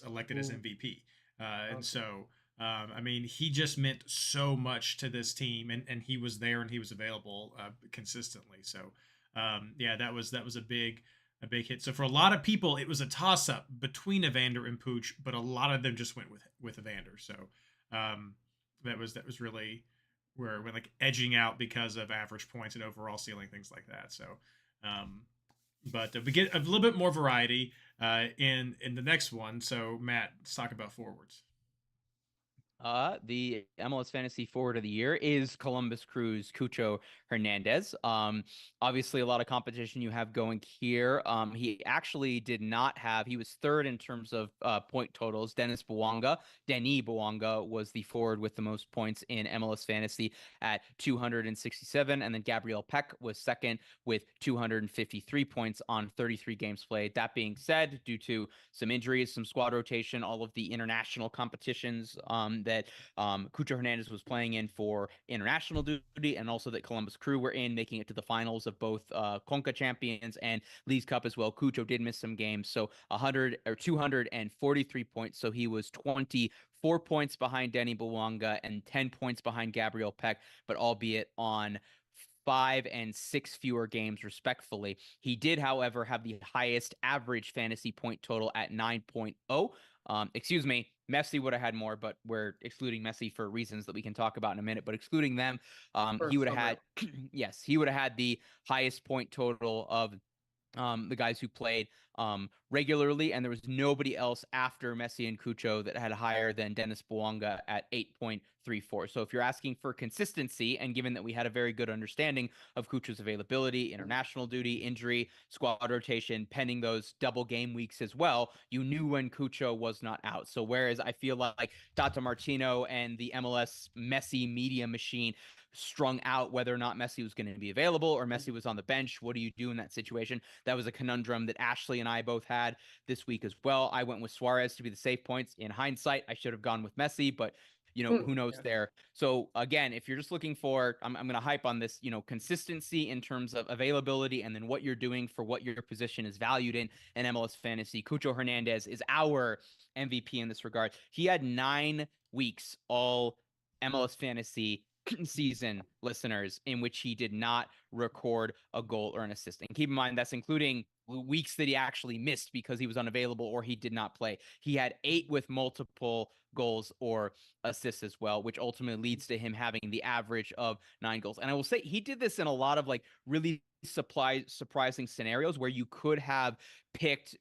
elected as MVP. And so, I mean, he just meant so much to this team, and he was there and he was available consistently. So, that was a big hit. So for a lot of people, it was a toss up between Evander and Pooch, but a lot of them just went with Evander. So, that was really where we're like edging out because of average points and overall ceiling, things like that. So, but we get a little bit more variety in the next one. So Matt, let's talk about forwards.
The MLS Fantasy Forward of the Year is Columbus Crew's Cucho Hernandez. Obviously a lot of competition you have going here. He actually did not have, he was third in terms of point totals. Denis Bouanga was the forward with the most points in MLS Fantasy at 267, and then Gabriel Peck was second with 253 points on 33 games played. That being said, due to some injuries, some squad rotation, all of the international competitions that Cucho Hernandez was playing in for international duty, and also that Columbus Crew were in, making it to the finals of both Conca Champions and Leagues Cup as well. Cucho did miss some games, so 243 points. So he was 24 points behind Denny Bouanga and 10 points behind Gabriel Peck, but albeit on 5 and 6 fewer games respectfully. He did, however, have the highest average fantasy point total at 9.0. Excuse me, Messi would have had more, but we're excluding Messi for reasons that we can talk about in a minute. But excluding them, he would have had, yes, he would have had the highest point total of the guys who played regularly, and there was nobody else after Messi and Cucho that had higher than Denis Bouanga at 8.34. So if you're asking for consistency, and given that we had a very good understanding of Cucho's availability, international duty, injury, squad rotation, pending those double game weeks as well, you knew when Cucho was not out. So whereas I feel like Tata Martino and the MLS Messi media machine strung out whether or not Messi was going to be available or Messi was on the bench, what do you do in that situation? That was a conundrum that Ashley and I both had this week as well. I went with Suarez to be the safe points. In hindsight, I should have gone with Messi, but who knows there. So again, if you're just looking for, I'm going to hype on this, consistency in terms of availability and then what you're doing for what your position is valued in MLS Fantasy. Cucho Hernandez is our MVP in this regard. He had 9 weeks all MLS Fantasy season, listeners, in which he did not record a goal or an assist. And keep in mind, that's including weeks that he actually missed because he was unavailable or he did not play. He had 8 with multiple goals or assists as well, which ultimately leads to him having the average of 9 goals. And I will say he did this in a lot of really surprising scenarios where you could have picked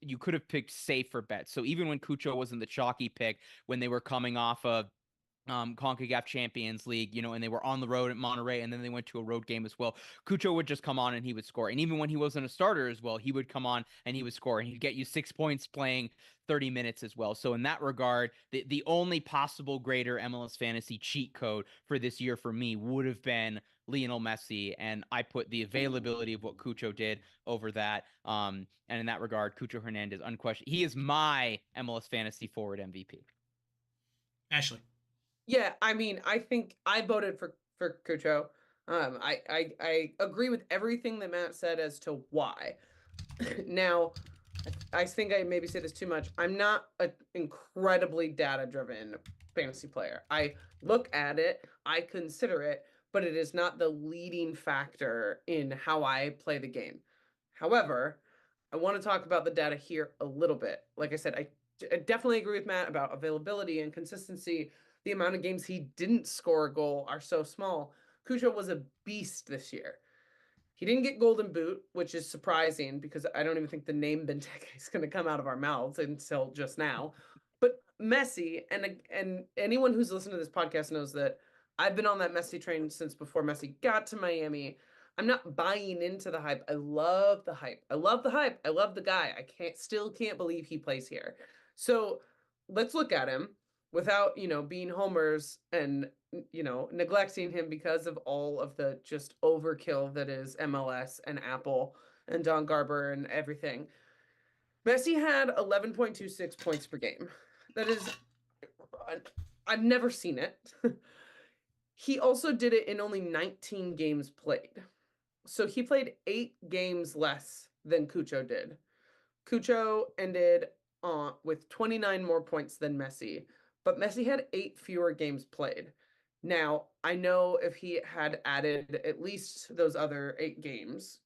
safer bets. So even when Cucho wasn't the chalky pick, when they were coming off of CONCACAF Champions League, and they were on the road at Monterrey, and then they went to a road game as well. Cucho would just come on and he would score. And even when he wasn't a starter as well, he would come on and he would score, and he'd get you 6 points playing 30 minutes as well. So in that regard, the only possible greater MLS Fantasy cheat code for this year for me would have been Lionel Messi, and I put the availability of what Cucho did over that. And in that regard, Cucho Hernandez, unquestioned, he is my MLS Fantasy Forward MVP.
Ashley.
Yeah, I mean, I think I voted for Cucho. I agree with everything that Matt said as to why. Now, I think I maybe say this too much. I'm not an incredibly data-driven fantasy player. I look at it, I consider it, but it is not the leading factor in how I play the game. However, I want to talk about the data here a little bit. Like I said, I definitely agree with Matt about availability and consistency. The amount of games he didn't score a goal are so small. Cucho was a beast this year. He didn't get Golden Boot, which is surprising because I don't even think the name Benteke is going to come out of our mouths until just now. But Messi, and anyone who's listened to this podcast knows that I've been on that Messi train since before Messi got to Miami. I'm not buying into the hype. I love the hype. I love the hype. I love the guy. I still can't believe he plays here. So let's look at him without, being homers and, neglecting him because of all of the just overkill that is MLS and Apple and Don Garber and everything. Messi had 11.26 points per game. That is, I've never seen it. He also did it in only 19 games played. So he played 8 games less than Cucho did. Cucho ended with 29 more points than Messi, but Messi had 8 fewer games played. Now, I know if he had added at least those other 8 games,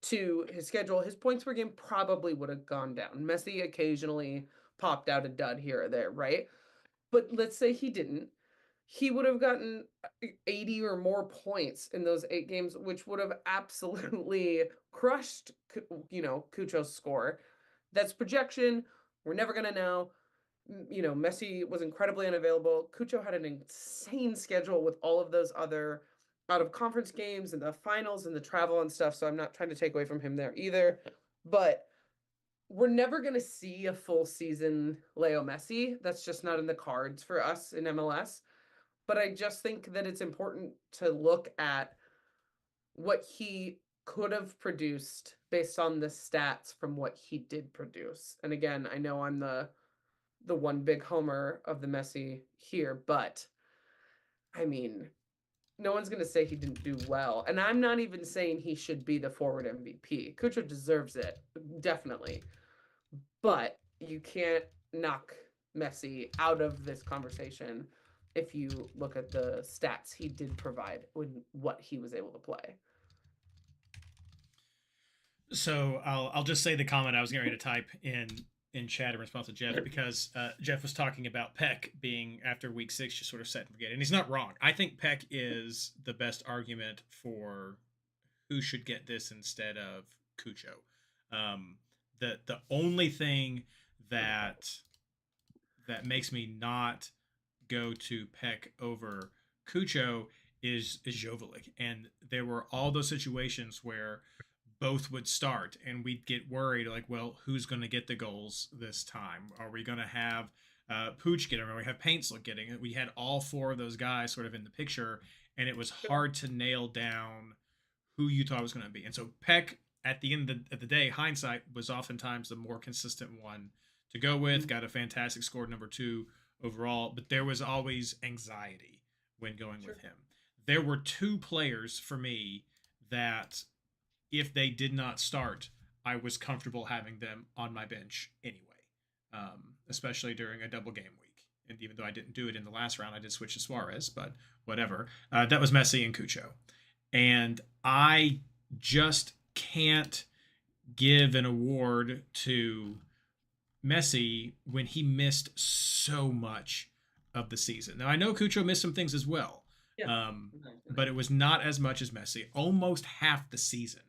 to his schedule, his points per game probably would have gone down. Messi occasionally popped out a dud here or there, right? But let's say he didn't. He would have gotten 80 or more points in those 8 games, which would have absolutely crushed, Cucho's score. That's projection. We're never going to know. Messi was incredibly unavailable. Cucho had an insane schedule with all of those other out of conference games and the finals and the travel and stuff. So I'm not trying to take away from him there either. But we're never going to see a full season Leo Messi. That's just not in the cards for us in MLS. But I just think that it's important to look at what he could have produced based on the stats from what he did produce. And again, I know I'm the one big homer of the Messi here, but I mean, no one's going to say he didn't do well. And I'm not even saying he should be the forward MVP. Cucho deserves it, definitely. But you can't knock Messi out of this conversation if you look at the stats he did provide with what he was able to play.
So I'll just say the comment I was getting ready to type in chat in response to Jeff, because Jeff was talking about Peck being, after week 6, just sort of set and forget. And he's not wrong. I think Peck is the best argument for who should get this instead of Cucho. The only thing that makes me not go to Peck over Cucho is Joveljic. And there were all those situations where both would start and we'd get worried, like, well, who's going to get the goals this time? Are we going to have Pooch get it? Or we have Paintslow getting it? We had all 4 of those guys sort of in the picture, and it was hard to nail down who you thought was going to be. And so Peck, at the end of the day, hindsight, was oftentimes the more consistent one to go with. Got a fantastic score, number 2 overall, but there was always anxiety when going with him. There were 2 players for me that, if they did not start, I was comfortable having them on my bench anyway, especially during a double game week. And even though I didn't do it in the last round, I did switch to Suarez, but whatever. That was Messi and Cucho. And I just can't give an award to Messi when he missed so much of the season. Now, I know Cucho missed some things as well, but it was not as much as Messi. Almost half the season,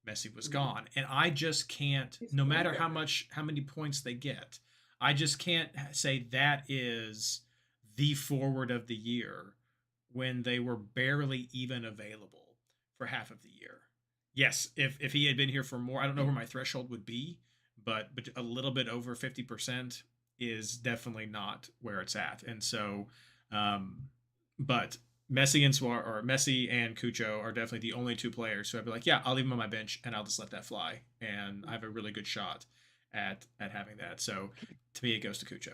Messi was gone. And I just can't, no matter how many points they get, I just can't say that is the forward of the year when they were barely even available for half of the year. Yes, if he had been here for more, I don't know where my threshold would be, but a little bit over 50% is definitely not where it's at. And so, but Messi and Cucho are definitely the only 2 players who I'd be like, yeah, I'll leave them on my bench and I'll just let that fly. And I have a really good shot at having that. So to me, it goes to Cucho.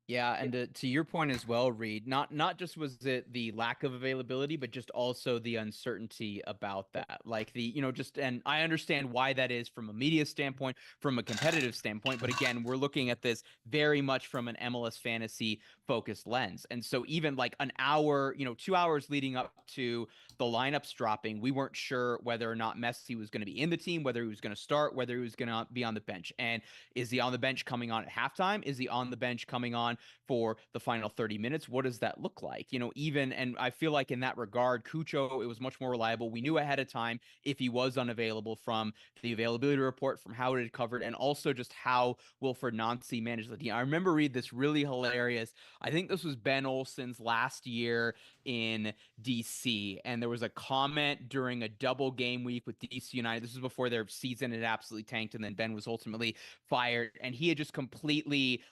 Yeah, and to your point as well, Reid, not just was it the lack of availability, but just also the uncertainty about that. Like and I understand why that is from a media standpoint, from a competitive standpoint, but again, we're looking at this very much from an MLS fantasy focused lens. And so even like an hour, 2 hours leading up to the lineups dropping, we weren't sure whether or not Messi was going to be in the team, whether he was going to start, whether he was going to be on the bench. And is he on the bench coming on at halftime? Is he on the bench coming on for the final 30 minutes? What does that look like? And I feel like in that regard, Cucho, it was much more reliable. We knew ahead of time if he was unavailable from the availability report, from how it had covered, and also just how Wilfried Nancy managed the team. I remember reading this really hilarious, I think this was Ben Olsen's last year in DC, and there was a comment during a double game week with DC United. This was before their season had absolutely tanked, and then Ben was ultimately fired, and he had just completely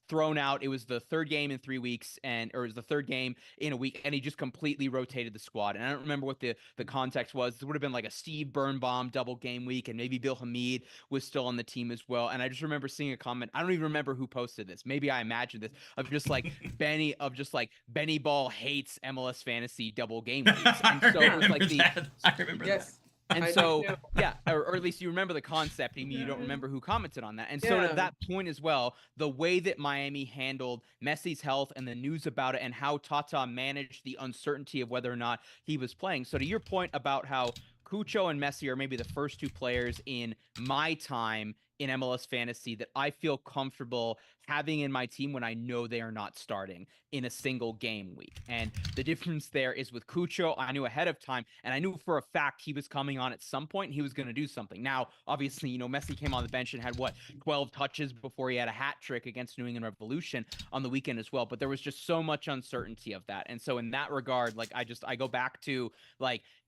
thrown out. It was the 3rd game in 3 weeks, or it was the 3rd game in a week, and he just completely rotated the squad. And I don't remember what the context was. It would have been like a Steve Birnbaum double game week, and maybe Bill Hamid was still on the team as well. And I just remember seeing a comment, I don't even remember who posted this, maybe I imagined this, of just like Benny Ball hates MLS fantasy double game weeks. And so it was like
I remember that.
And so, yeah, or at least you remember the concept. I mean, you don't remember who commented on that. And so to that point as well, the way that Miami handled Messi's health and the news about it, and how Tata managed the uncertainty of whether or not he was playing. So to your point about how Cucho and Messi are maybe the first 2 players in my time in MLS Fantasy that I feel comfortable having in my team when I know they are not starting in a single game week. And the difference there is with Cucho, I knew ahead of time, and I knew for a fact he was coming on at some point and he was going to do something. Now, obviously, Messi came on the bench and had 12 touches before he had a hat trick against New England Revolution on the weekend as well. But there was just so much uncertainty of that. And so in that regard, I go back to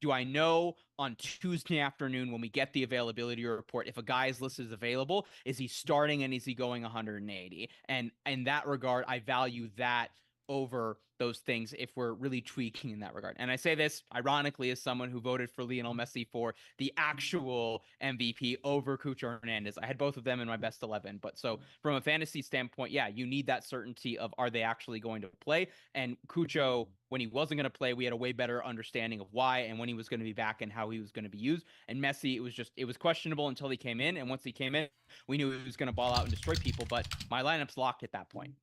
do I know on Tuesday afternoon when we get the availability report, if a guy's list is available, is he starting and is he going 180? And in that regard, I value that over those things if we're really tweaking in that regard. And I say this ironically as someone who voted for Lionel Messi for the actual MVP over Cucho Hernandez. I had both of them in my best 11. But so from a fantasy standpoint, yeah, you need that certainty of are they actually going to play? And Cucho, when he wasn't going to play, we had a way better understanding of why and when he was going to be back and how he was going to be used. And Messi, it was questionable until he came in. And once he came in, we knew he was going to ball out and destroy people. But my lineup's locked at that point.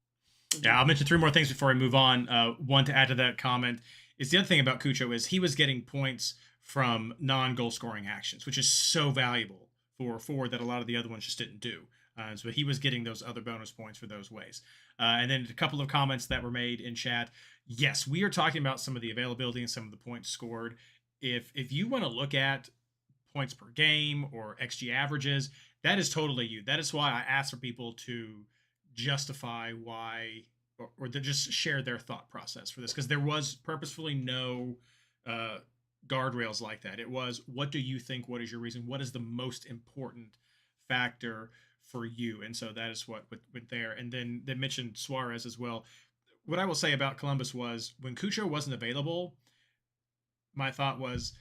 Yeah, I'll mention 3 more things before I move on. One to add to that comment is the other thing about Cucho is he was getting points from non-goal scoring actions, which is so valuable for a forward that a lot of the other ones just didn't do. So he was getting those other bonus points for those ways. And then a couple of comments that were made in chat. Yes, we are talking about some of the availability and some of the points scored. If you want to look at points per game or XG averages, that is totally you. That is why I ask for people to justify why or to just share their thought process for this, because there was purposefully no guardrails like that. It was, what do you think? What is your reason? What is the most important factor for you? And so that is what went there. And then they mentioned Suarez as well. What I will say about Columbus was when Cucho wasn't available, my thought was,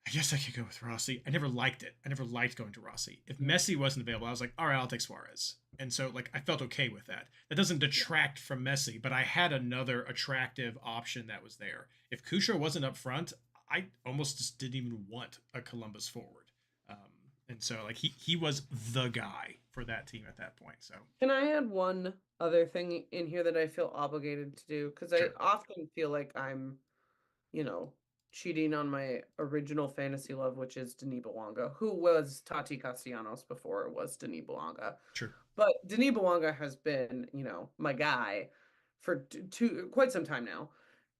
I guess I could go with Rossi. I never liked it. I never liked going to Rossi. If Messi wasn't available, I was like, all right, I'll take Suarez. And so I felt okay with that. That doesn't detract from Messi, but I had another attractive option that was there. If Cucho wasn't up front, I almost just didn't even want a Columbus forward. And so he was the guy for that team at that point. So
can I add one other thing in here that I feel obligated to do? Because
Sure.
I often feel like I'm, cheating on my original fantasy love, which is Denis Bouanga, who was Tati Castellanos before it was Denis Bouanga.
Sure.
But Denis Bouanga has been, my guy for quite some time now.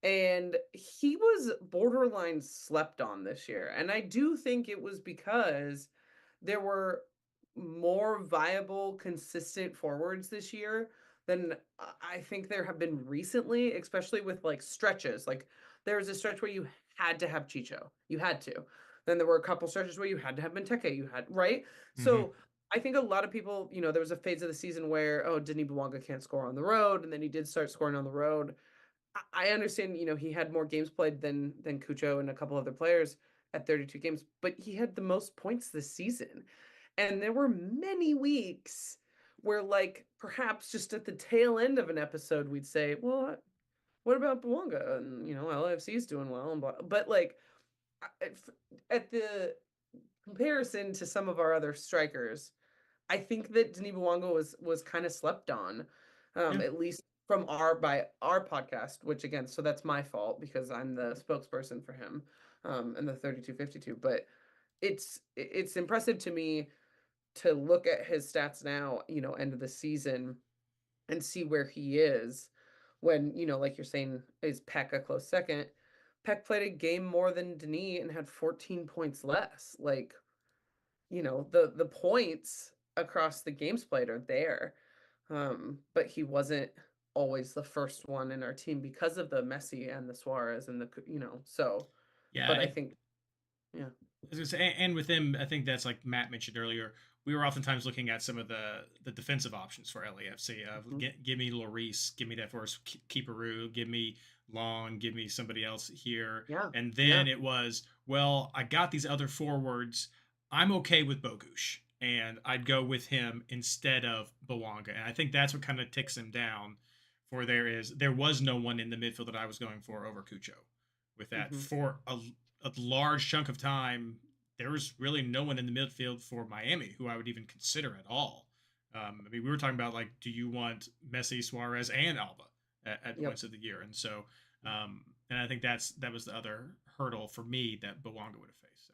And he was borderline slept on this year. And I do think it was because there were more viable, consistent forwards this year than I think there have been recently, especially with stretches. There was a stretch where you had to have Chicho. You had to. Then there were a couple stretches where you had to have Benteke. You had, right?
Mm-hmm.
So I think a lot of people, there was a phase of the season where, Denis Bouanga can't score on the road. And then he did start scoring on the road. I understand, he had more games played than Cucho and a couple other players at 32 games, but he had the most points this season. And there were many weeks where, perhaps just at the tail end of an episode, we'd say, well, what about Bouanga? And, LAFC is doing well. And but, at the comparison to some of our other strikers, I think that Denis Bouanga was kind of slept on, at least from our podcast, which again, so that's my fault because I'm the spokesperson for him, and the 3252. But it's impressive to me to look at his stats now, end of the season, and see where he is when, like you're saying, is Peck a close second? Peck played a game more than Denis and had 14 points less. The points across the games played are there. But he wasn't always the first one in our team because of the Messi and the Suarez and so.
Yeah.
But I think, yeah.
I was gonna say, and with him, I think that's like Matt mentioned earlier. We were oftentimes looking at some of the defensive options for LAFC. Give me Lloris, give me that first Keeperoo, give me Long, give me somebody else here.
Yeah.
And then it was, well, I got these other forwards. I'm okay with Bogusz. And I'd go with him instead of Bouanga. And I think that's what kind of ticks him down. For there was no one in the midfield that I was going for over Cucho. With that, for a large chunk of time, there was really no one in the midfield for Miami who I would even consider at all. We were talking about do you want Messi, Suarez, and Alba at points of the year? And so, and I think that was the other hurdle for me that Bouanga would have faced. So,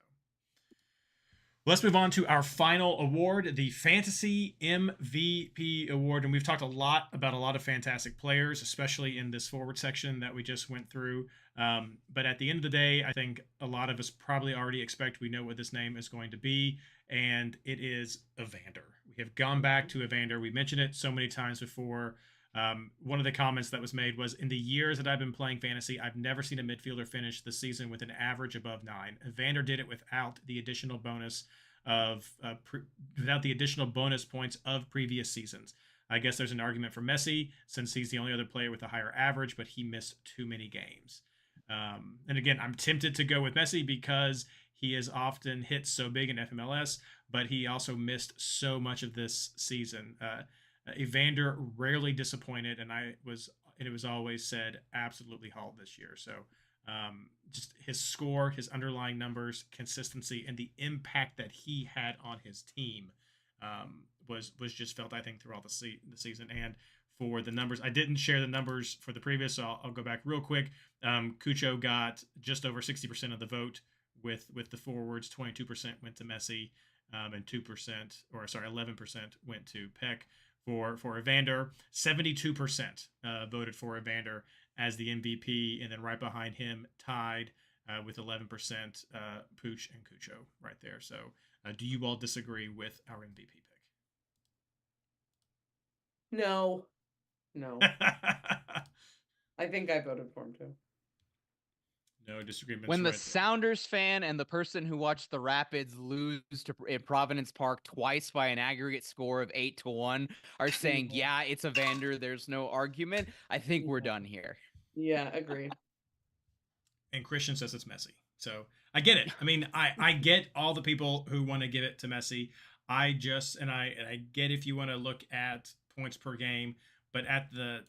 Let's move on to our final award, the Fantasy MVP Award. And we've talked a lot about a lot of fantastic players, especially in this forward section that we just went through. But at the end of the day, I think a lot of us probably already expect we know what this name is going to be, and it is Evander. We have gone back to Evander. We mentioned it so many times before. One of the comments that was made was, in the years that I've been playing fantasy, I've never seen a midfielder finish the season with an average above 9. Evander did it without the additional bonus points of previous seasons. I guess there's an argument for Messi, since he's the only other player with a higher average, but he missed too many games. And again, I'm tempted to go with Messi because he is often hit so big in FMLS, but he also missed so much of this season. Evander rarely disappointed, and it was always said absolutely hauled this year. So just his score, his underlying numbers, consistency, and the impact that he had on his team was just felt, I think, throughout the season. And for the numbers, I didn't share the numbers for the previous, so I'll go back real quick. Cucho got just over 60% of the vote with the forwards. 22% went to Messi, and 11% went to Peck. For Evander, 72% voted for Evander as the MVP, and then right behind him, tied with 11%, Pooch and Cucho right there. So do you all disagree with our MVP pick?
No. I think I voted for him too.
No disagreements.
When the Sounders fan and the person who watched the Rapids lose to in Providence Park twice by an aggregate score of 8-1 are saying, yeah, it's Evander, there's no argument, I think we're done here.
Yeah, agree.
And Christian says it's Messi. So I get it. I mean, I get all the people who want to give it to Messi. I get if you want to look at points per game, but at the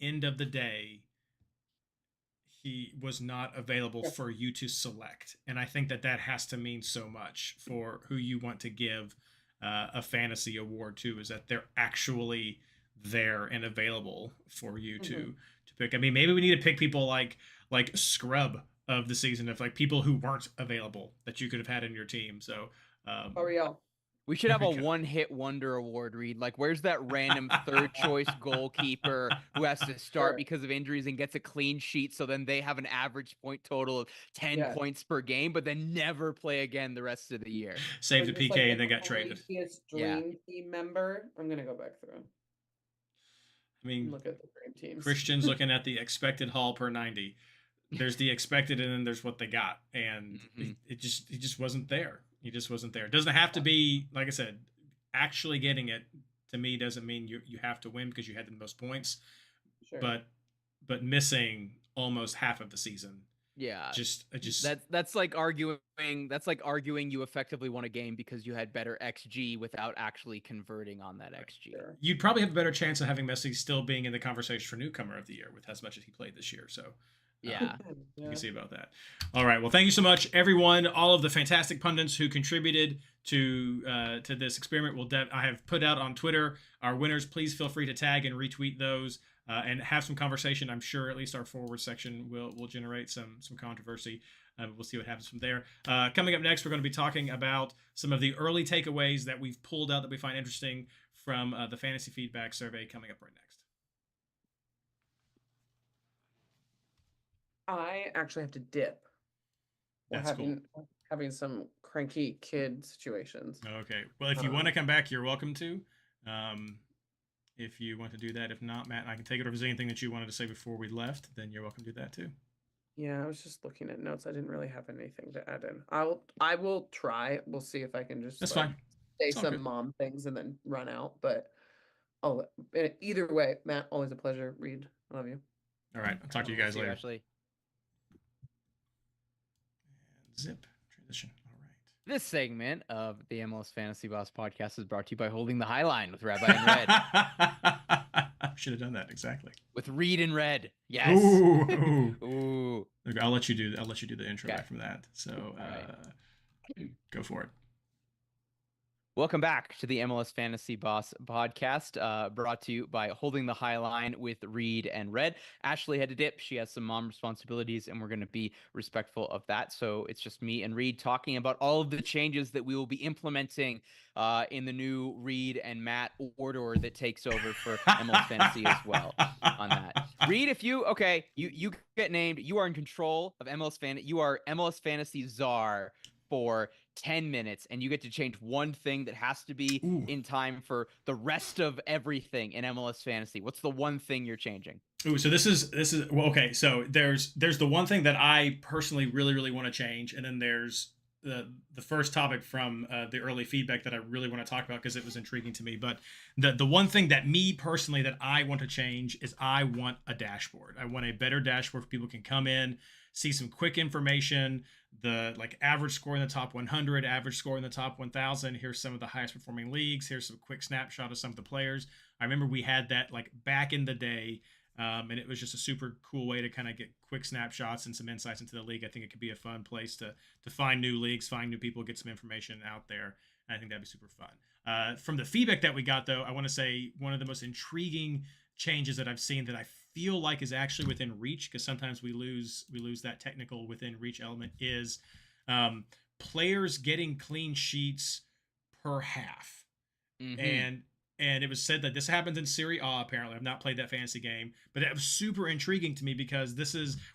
end of the day, he was not available for you to select. And I think that has to mean so much for who you want to give a fantasy award to, is that they're actually there and available for you to pick. I mean, maybe we need to pick people like scrub of the season, of like people who weren't available that you could have had in your team. So
we should have a one-hit wonder award, Reid. Like, where's that random third-choice goalkeeper who has to start because of injuries and gets a clean sheet, so then they have an average point total of 10 points per game, but then never play again the rest of the year?
Saved a PK and then got traded.
Dream team member. I'm going to go back through.
I mean,
look at the dream teams.
Christian's looking at the expected haul per 90. There's the expected, and then there's what they got. And it just wasn't there. He just wasn't there. It doesn't have to be, like I said, actually getting it, to me, doesn't mean you have to win because you had the most points. Sure. But missing almost half of the season.
Yeah.
That's
like arguing you effectively won a game because you had better XG without actually converting on that XG.
Sure. You'd probably have a better chance of having Messi still being in the conversation for newcomer of the year with as much as he played this year. So
yeah,
you can see about that. All right. Well, thank you so much, everyone. All of the fantastic pundits who contributed to this experiment. I have put out on Twitter our winners. Please feel free to tag and retweet those and have some conversation. I'm sure at least our forward section will generate some controversy. We'll see what happens from there. Coming up next, we're going to be talking about some of the early takeaways that we've pulled out that we find interesting from the fantasy feedback survey, coming up right next.
I actually have to dip.
That's cool.
Having some cranky kid situations.
Okay. Well, if you want to come back, you're welcome to. If you want to do that. If not, Matt, I can take it over. If there's anything that you wanted to say before we left, then you're welcome to do that too.
Yeah, I was just looking at notes. I didn't really have anything to add in. I will try. We'll see if I can just
That's fine.
Say some good mom things and then run out. But either way, Matt, always a pleasure. Reid, I love you.
All right. I'll talk to you guys later.
Ashley.
Zip transition. All right.
This segment of the MLS Fantasy Boss podcast is brought to you by Holding the High Line with Rabbi in Red.
Should have done that exactly. With
Reid in Red. Yes.
Ooh. Look, I'll let you do the intro back from that. So go for it.
Welcome back to the MLS Fantasy Boss podcast, brought to you by Holding the High Line with Reid and Red. Ashley had to dip. She has some mom responsibilities, and we're going to be respectful of that. So it's just me and Reid talking about all of the changes that we will be implementing in the new Reid and Matt order that takes over for MLS Fantasy as well on that. Reid, if you get named, you are in control of MLS Fantasy. You are MLS Fantasy czar for 10 minutes, and you get to change one thing that has to be in time for the rest of everything in MLS Fantasy. What's the one thing you're changing?
Ooh, so this is well, okay. So there's the one thing that I personally really want to change, and then there's the first topic from the early feedback that I really want to talk about because it was intriguing to me. But the one thing that me personally that I want to change is I want a dashboard. I want a better dashboard where people can come in, see some quick information, the average score in the top 100, average score in the top 1,000. Here's some of the highest performing leagues. Here's some quick snapshot of some of the players. I remember we had that back in the day. And it was just a super cool way to kind of get quick snapshots and some insights into the league. I think it could be a fun place to find new leagues, find new people, get some information out there. And I think that'd be super fun. From the feedback that we got, though, I want to say one of the most intriguing changes that I've seen that I feel like is actually within reach, because sometimes we lose that technical within reach element, is players getting clean sheets per half. Mm-hmm. And it was said that this happens in Serie A, apparently. I've not played that fantasy game, but it was super intriguing to me because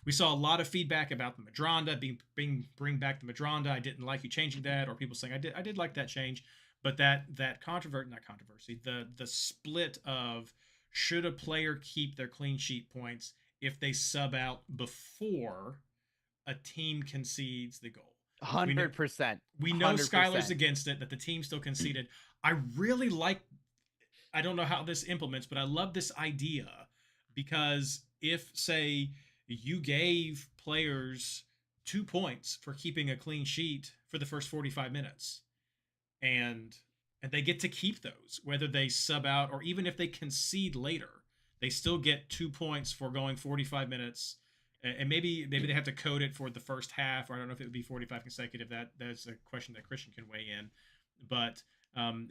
we saw a lot of feedback about the Madronda, bring back the Madronda. I didn't like you changing that, or people saying I did like that change. But the split of should a player keep their clean sheet points if they sub out before a team concedes the goal.
100%.
We know Skylar's against it, that the team still conceded. I really like, I don't know how this implements, but I love this idea because if, say, you gave players 2 points for keeping a clean sheet for the first 45 minutes, and they get to keep those, whether they sub out or even if they concede later, they still get 2 points for going 45 minutes. And maybe they have to code it for the first half, or I don't know if it would be 45 consecutive. That's a question that Christian can weigh in. But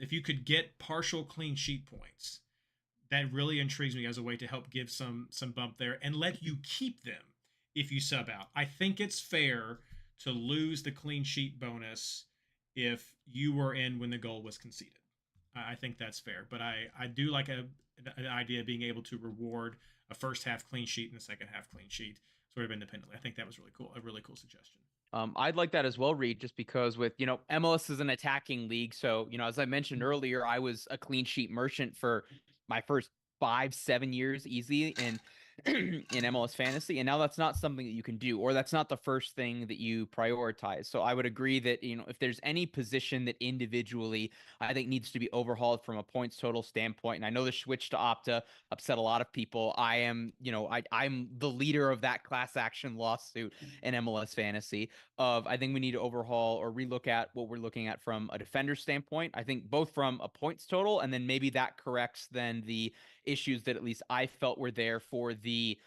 if you could get partial clean sheet points, that really intrigues me as a way to help give some bump there and let you keep them if you sub out. I think it's fair to lose the clean sheet bonus if you were in when the goal was conceded. I think that's fair. But I do like an idea of being able to reward a first half clean sheet and a second half clean sheet sort of independently. I think that was really cool. A really cool suggestion.
I'd like that as well, Reid, just because with, MLS is an attacking league. So, as I mentioned earlier, I was a clean sheet merchant for my first 5-7 years easy in MLS Fantasy. And now that's not something that you can do, or that's not the first thing that you prioritize. So I would agree that, if there's any position that individually I think needs to be overhauled from a points total standpoint, and I know the switch to Opta upset a lot of people. I am, I'm the leader of that class action lawsuit in MLS Fantasy of, I think we need to overhaul or relook at what we're looking at from a defender standpoint. I think both from a points total, and then maybe that corrects then the issues that at least I felt were there for the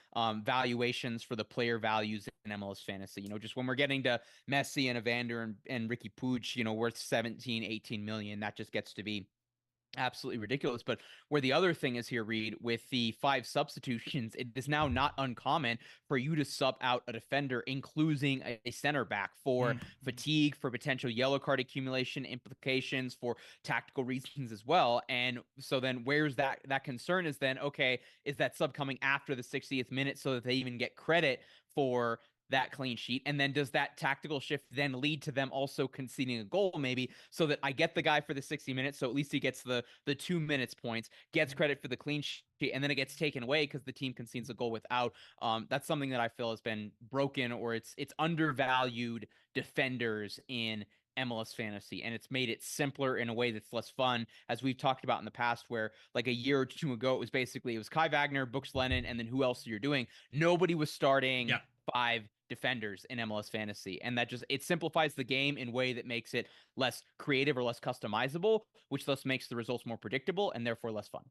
valuations for the player values in MLS Fantasy. Just when we're getting to Messi and Evander and Ricky Puig, worth 17, 18 million, that just gets to be absolutely ridiculous. But where the other thing is here, Reid, with the 5 substitutions, it is now not uncommon for you to sub out a defender, including a center back, for fatigue, for potential yellow card accumulation implications, for tactical reasons as well. And so then where's that concern is then, okay, is that sub coming after the 60th minute so that they even get credit for that clean sheet? And then does that tactical shift then lead to them also conceding a goal, maybe, so that I get the guy for the 60 minutes, so at least he gets the 2 minutes points, gets credit for the clean sheet, and then it gets taken away because the team concedes a goal without. That's something that I feel has been broken, or it's undervalued defenders in MLS Fantasy, and it's made it simpler in a way that's less fun, as we've talked about in the past, where like a year or two ago it was Kai Wagner, Brooks Lennon, and then who else you're doing. Nobody was starting 5 defenders in MLS Fantasy, and that it simplifies the game in a way that makes it less creative or less customizable, which thus makes the results more predictable and therefore less fun.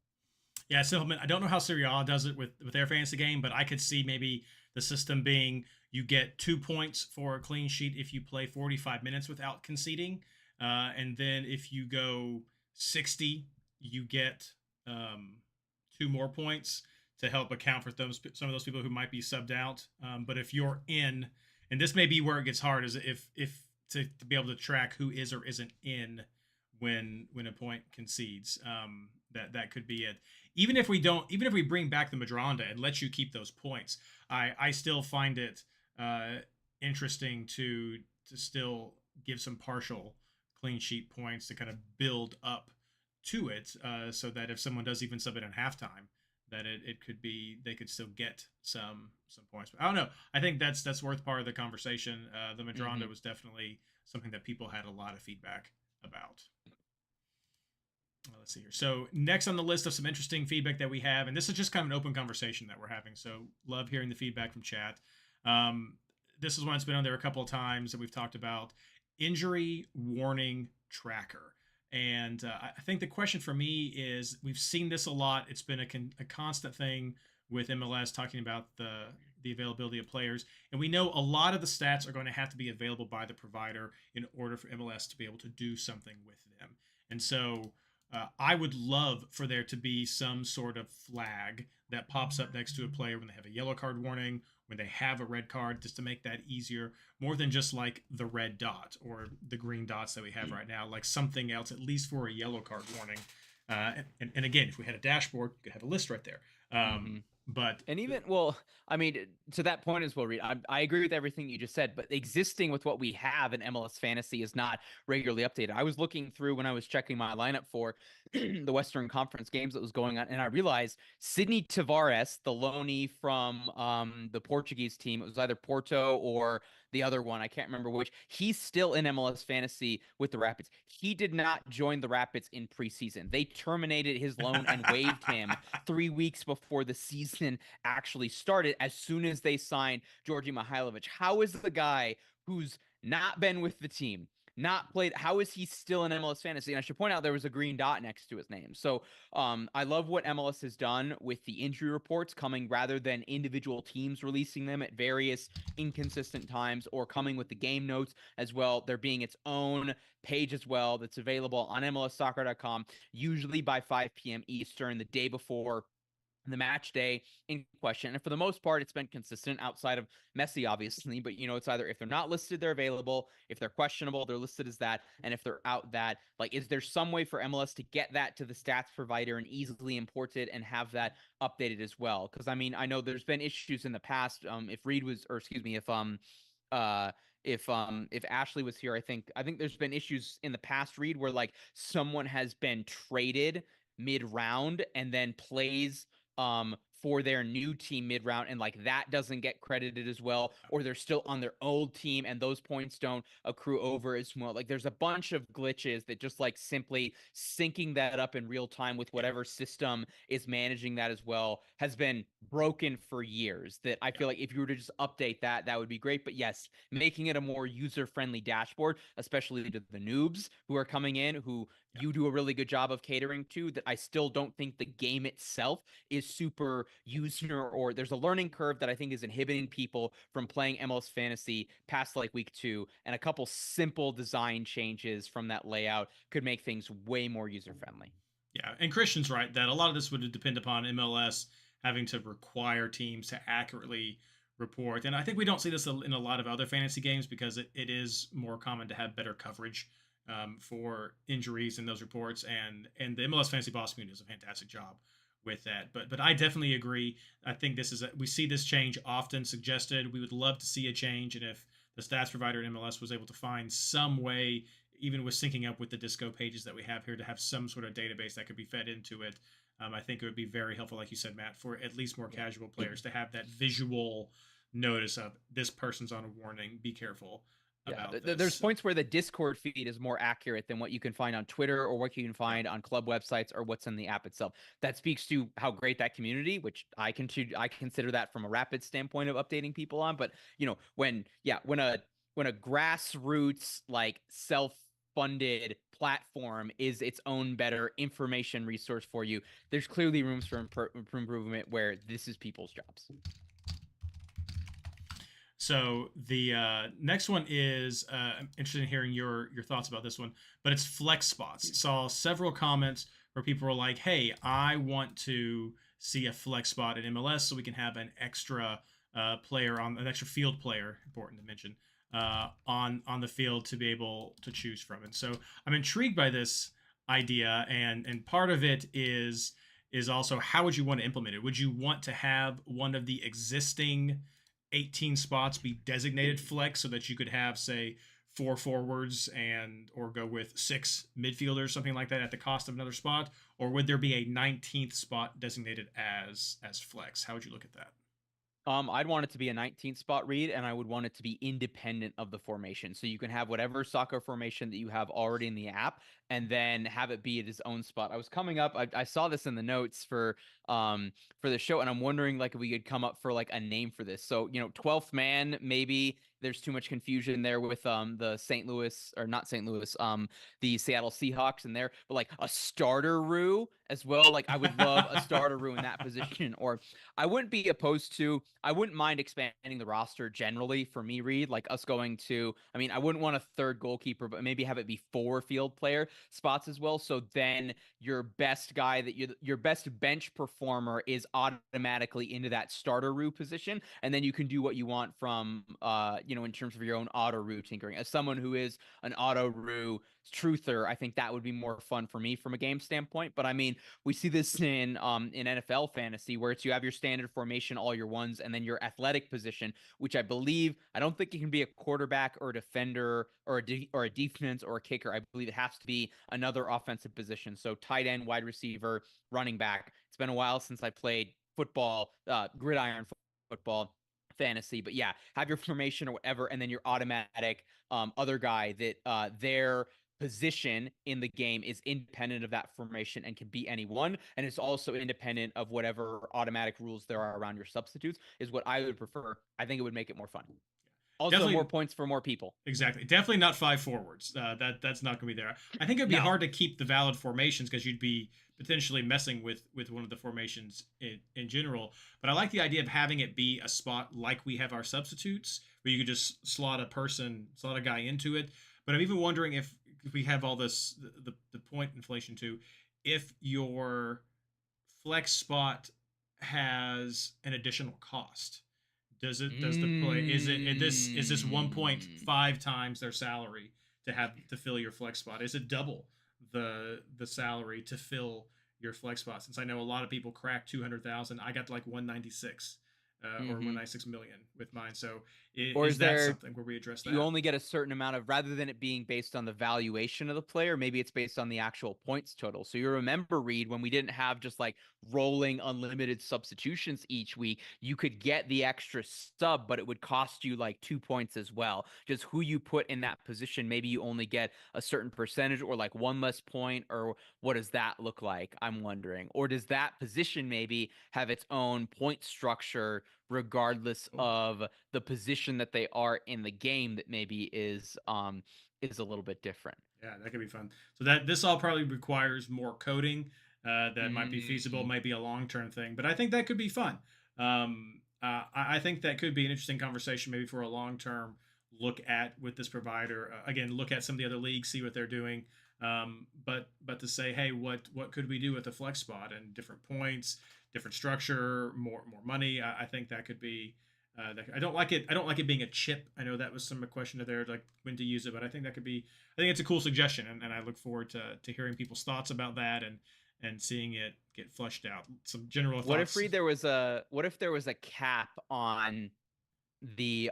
Yeah, so I don't know how Serie A does it with their fantasy game, but I could see maybe the system being you get 2 points for a clean sheet if you play 45 minutes without conceding. And then if you go 60, you get 2 more points to help account for some of those people who might be subbed out. But if you're in, and this may be where it gets hard, is if to be able to track who is or isn't in when a point concedes. That could be it. Even if we bring back the Madronda and let you keep those points, I still find it interesting to still give some partial clean sheet points to kind of build up to it, so that if someone does even sub it in halftime, that it could be, they could still get some points. But I don't know. I think that's worth part of the conversation. The Madronda was definitely something that people had a lot of feedback about. Let's see here. So next on the list of some interesting feedback that we have, and this is just kind of an open conversation that we're having, so love hearing the feedback from chat. This is one that's been on there a couple of times that we've talked about, injury warning tracker. And I think the question for me is, we've seen this a lot. It's been a constant thing with MLS talking about the availability of players. And we know a lot of the stats are going to have to be available by the provider in order for MLS to be able to do something with them. And so I would love for there to be some sort of flag that pops up next to a player when they have a yellow card warning, when they have a red card, just to make that easier, more than just like the red dot or the green dots that we have right now, like something else, at least for a yellow card warning. And again, if we had a dashboard, you could have a list right there. But
and even, well, I mean, to that point as well, Reid, I agree with everything you just said, but existing with what we have in MLS Fantasy is not regularly updated. I was looking through when I was checking my lineup for the Western Conference games that was going on, and I realized Sidney Tavares, the loanee from the Portuguese team, it was either Porto or the other one, I can't remember which, he's still in MLS Fantasy with the Rapids. He did not join the Rapids in preseason. They terminated his loan and waived him 3 weeks before the season actually started, as soon as they signed Georgi Mihailovic. How is the guy who's not been with the team, not played, how is he still in MLS Fantasy? And I should point out there was a green dot next to his name. So I love what MLS has done with the injury reports coming rather than individual teams releasing them at various inconsistent times, or coming with the game notes as well. There being its own page as well that's available on MLSsoccer.com, usually by 5 p.m. Eastern, the day before the match day in question. And for the most part, it's been consistent outside of Messi, obviously. But, it's either if they're not listed, they're available. If they're questionable, they're listed as that. And if they're out, that. Like, is there some way for MLS to get that to the stats provider and easily import it and have that updated as well? Because, I mean, I know there's been issues in the past. If Reid was, or excuse me, if Ashley was here, I think there's been issues in the past, Reid, where like someone has been traded mid-round and then plays for their new team mid-round, and like that doesn't get credited as well, or they're still on their old team and those points don't accrue over as well. Like there's a bunch of glitches that just like simply syncing that up in real time with whatever system is managing that as well has been broken for years, that I feel like if you were to just update that, that would be great. But yes, making it a more user-friendly dashboard, especially to the noobs who are coming in, who you do a really good job of catering to, that I still don't think the game itself is super user, or there's a learning curve that I think is inhibiting people from playing MLS Fantasy past like week 2, and a couple simple design changes from that layout could make things way more user-friendly.
Yeah, and Christian's right that a lot of this would depend upon MLS having to require teams to accurately report. And I think we don't see this in a lot of other fantasy games because it is more common to have better coverage for injuries in those reports, and the MLS Fantasy Boss community does a fantastic job with that. But I definitely agree. I think we see this change often suggested. We would love to see a change, and if the stats provider in MLS was able to find some way, even with syncing up with the Disco pages that we have here, to have some sort of database that could be fed into it, I think it would be very helpful, like you said, Matt, for at least more casual players to have that visual notice of this person's on a warning, be careful.
There's points where the Discord feed is more accurate than what you can find on Twitter or what you can find on club websites or what's in the app itself. That speaks to how great that community, which I consider that from a Rapid standpoint of updating people on. But when a grassroots like self-funded platform is its own better information resource for you, there's clearly rooms for improvement where this is people's jobs.
So the next one is I'm interested in hearing your thoughts about this one, but it's flex spots. Saw several comments where people were like, "Hey, I want to see a flex spot in MLS so we can have an extra player on an extra field player, important to mention, on the field to be able to choose from." And so I'm intrigued by this idea, and part of it is also how would you want to implement it? Would you want to have one of the existing 18 spots be designated flex so that you could have, say, 4 forwards or go with 6 midfielders, something like that, at the cost of another spot? Or would there be a 19th spot designated as flex? How would you look at that?
I'd want it to be a 19th spot read, and I would want it to be independent of the formation. So you can have whatever soccer formation that you have already in the app, and then have it be at its own spot. I was coming up, I saw this in the notes for the show, and I'm wondering like if we could come up for like a name for this. So 12th man, maybe there's too much confusion there with the St. Louis, or not St. Louis, the Seattle Seahawks in there, but like a starter Roo as well. Like I would love a starter Roo in that position. Or I wouldn't be opposed to, I wouldn't mind expanding the roster generally for me, Reed, like us going to, I mean, I wouldn't want a third goalkeeper, but maybe have it be 4 field player spots as well. So then your best guy your best bench performer is automatically into that starter Roo position. And then you can do what you want from, in terms of your own auto Roo tinkering. As someone who is an auto Roo truther, I think that would be more fun for me from a game standpoint. But I mean, we see this in NFL fantasy where you have your standard formation, all your ones, and then your athletic position, which I don't think it can be a quarterback or a defender or a defense or a kicker. I believe it has to be another offensive position. So tight end, wide receiver, running back. It's been a while since I played football, gridiron football fantasy, but yeah, have your formation or whatever, and then your automatic other guy that their position in the game is independent of that formation and can be anyone, and it's also independent of whatever automatic rules there are around your substitutes, is what I would prefer. I think it would make it more fun. Also, definitely, more points for more people.
Exactly. Definitely not 5 forwards. That's not going to be there. I think it'd be hard to keep the valid formations because you'd be potentially messing with one of the formations in general. But I like the idea of having it be a spot like we have our substitutes, where you could just slot a guy into it. But I'm even wondering if we have all this, the point inflation too, if your flex spot has an additional cost. Does the play, is this 1.5 times their salary to fill your flex spot? Is it double the salary to fill your flex spot? Since I know a lot of people crack 200,000, I got like 196 or 196 million with mine. So is that something where we address that?
You only get a certain amount of, rather than it being based on the valuation of the player, maybe it's based on the actual points total. So you remember, Reed, when we didn't have just like rolling unlimited substitutions each week, you could get the extra sub, but it would cost you like 2 points as well. Just who you put in that position, maybe you only get a certain percentage or like 1 less point, or what does that look like? I'm wondering. Or does that position maybe have its own point structure regardless of the position that they are in the game, that maybe is a little bit different?
Yeah, that could be fun. So this all probably requires more coding. That might be feasible, might be a long-term thing, but I think that could be fun. I think that could be an interesting conversation, maybe for a long-term look at with this provider. Again, look at some of the other leagues, see what they're doing. But to say, hey, what could we do with the flex spot and different points, different structure, more money? I think that could be. I don't like it being a chip. I know that was some question there, like when to use it, but I think that could be. I think it's a cool suggestion, and I look forward to hearing people's thoughts about that and seeing it get fleshed out. Some general thoughts.
What if, Reed, there was a cap on the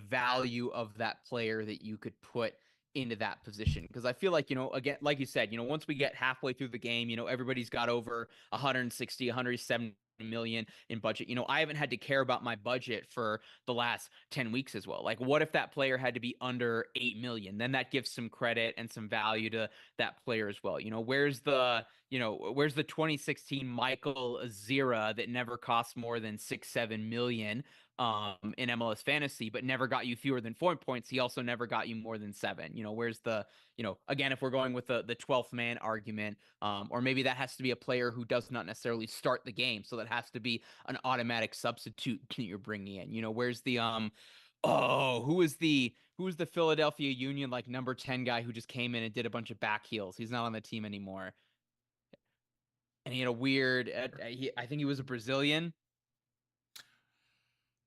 value of that player that you could put into that position? Because I feel like, again, like you said, once we get halfway through the game, everybody's got over 160, 170 million in budget. I haven't had to care about my budget for the last 10 weeks as well. Like, what if that player had to be under 8 million? Then that gives some credit and some value to that player as well. Where's the 2016 Michael Azira that never cost more than 6-7 million in MLS Fantasy, but never got you fewer than 4 points? He also never got you more than 7. Where's the, again, if we're going with the 12th man argument, or maybe that has to be a player who does not necessarily start the game, so that has to be an automatic substitute that you're bringing in. Where's the Oh, who was the Philadelphia Union like number 10 guy who just came in and did a bunch of back heels? He's not on the team anymore. And he had a weird I think he was a Brazilian.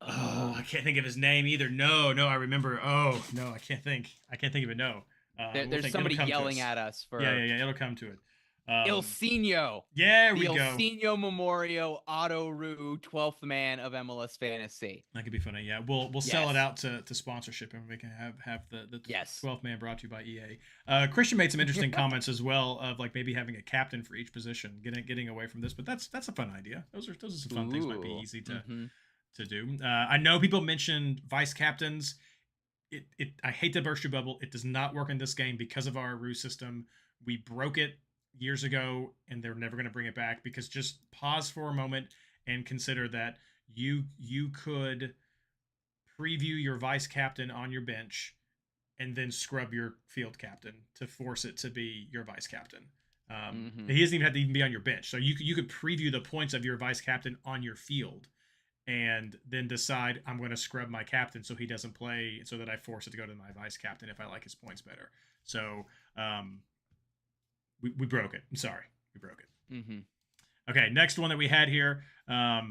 Oh, I can't think of his name either. No, I remember. Oh, no, I can't think of it. No.
There's somebody yelling at us for
Yeah, it'll come to it.
Ilsinho.
Yeah,
The
we go.
Ilsinho Memorial Otto Rue 12th man of MLS Fantasy.
That could be funny. Yeah, we'll sell it out to sponsorship, and we can have the 12th man brought to you by EA. Christian made some interesting comments as well of like maybe having a captain for each position, getting away from this, but that's a fun idea. Those are some fun things. Might be easy to do. I know people mentioned vice captains. I hate to burst your bubble. It does not work in this game because of our rue system. We broke it years ago, and they're never going to bring it back, because just pause for a moment and consider that you could preview your vice captain on your bench and then scrub your field captain to force it to be your vice captain. He doesn't even have to be on your bench. So you could preview the points of your vice captain on your field and then decide, I'm going to scrub my captain so he doesn't play, so that I force it to go to my vice captain if I like his points better. So we broke it. I'm sorry. We broke it. Okay, next one that we had here. I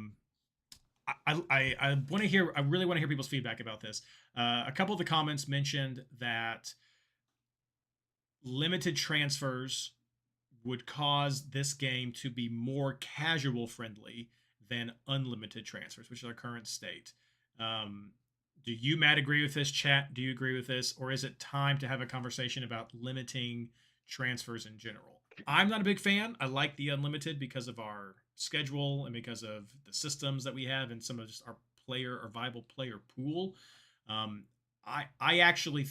want to hear. I really want to hear people's feedback about this. A couple of the comments mentioned that limited transfers would cause this game to be more casual friendly than unlimited transfers, which is our current state. Do you, Matt, agree with this? Chat, do you agree with this? Or is it time to have a conversation about limiting transfers in general? I'm not a big fan. I like the unlimited because of our schedule and because of the systems that we have and some of just our viable player pool. I actually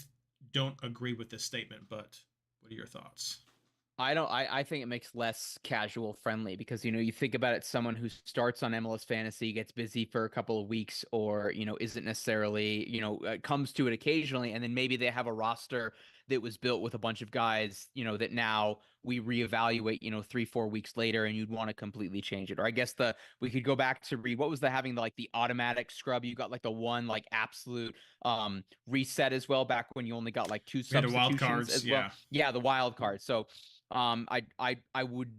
don't agree with this statement, but what are your thoughts?
I think it makes less casual friendly because, you think about it, someone who starts on MLS Fantasy, gets busy for a couple of weeks, or, isn't necessarily, comes to it occasionally. And then maybe they have a roster that was built with a bunch of guys, that now we reevaluate, 3-4 weeks later, and you'd want to completely change it. Or I guess we could go back to Reid. What was having the automatic scrub? You got the one absolute reset as well, back when you only got two substitutions
wild cards,
as well. Yeah, the wild card. So I would,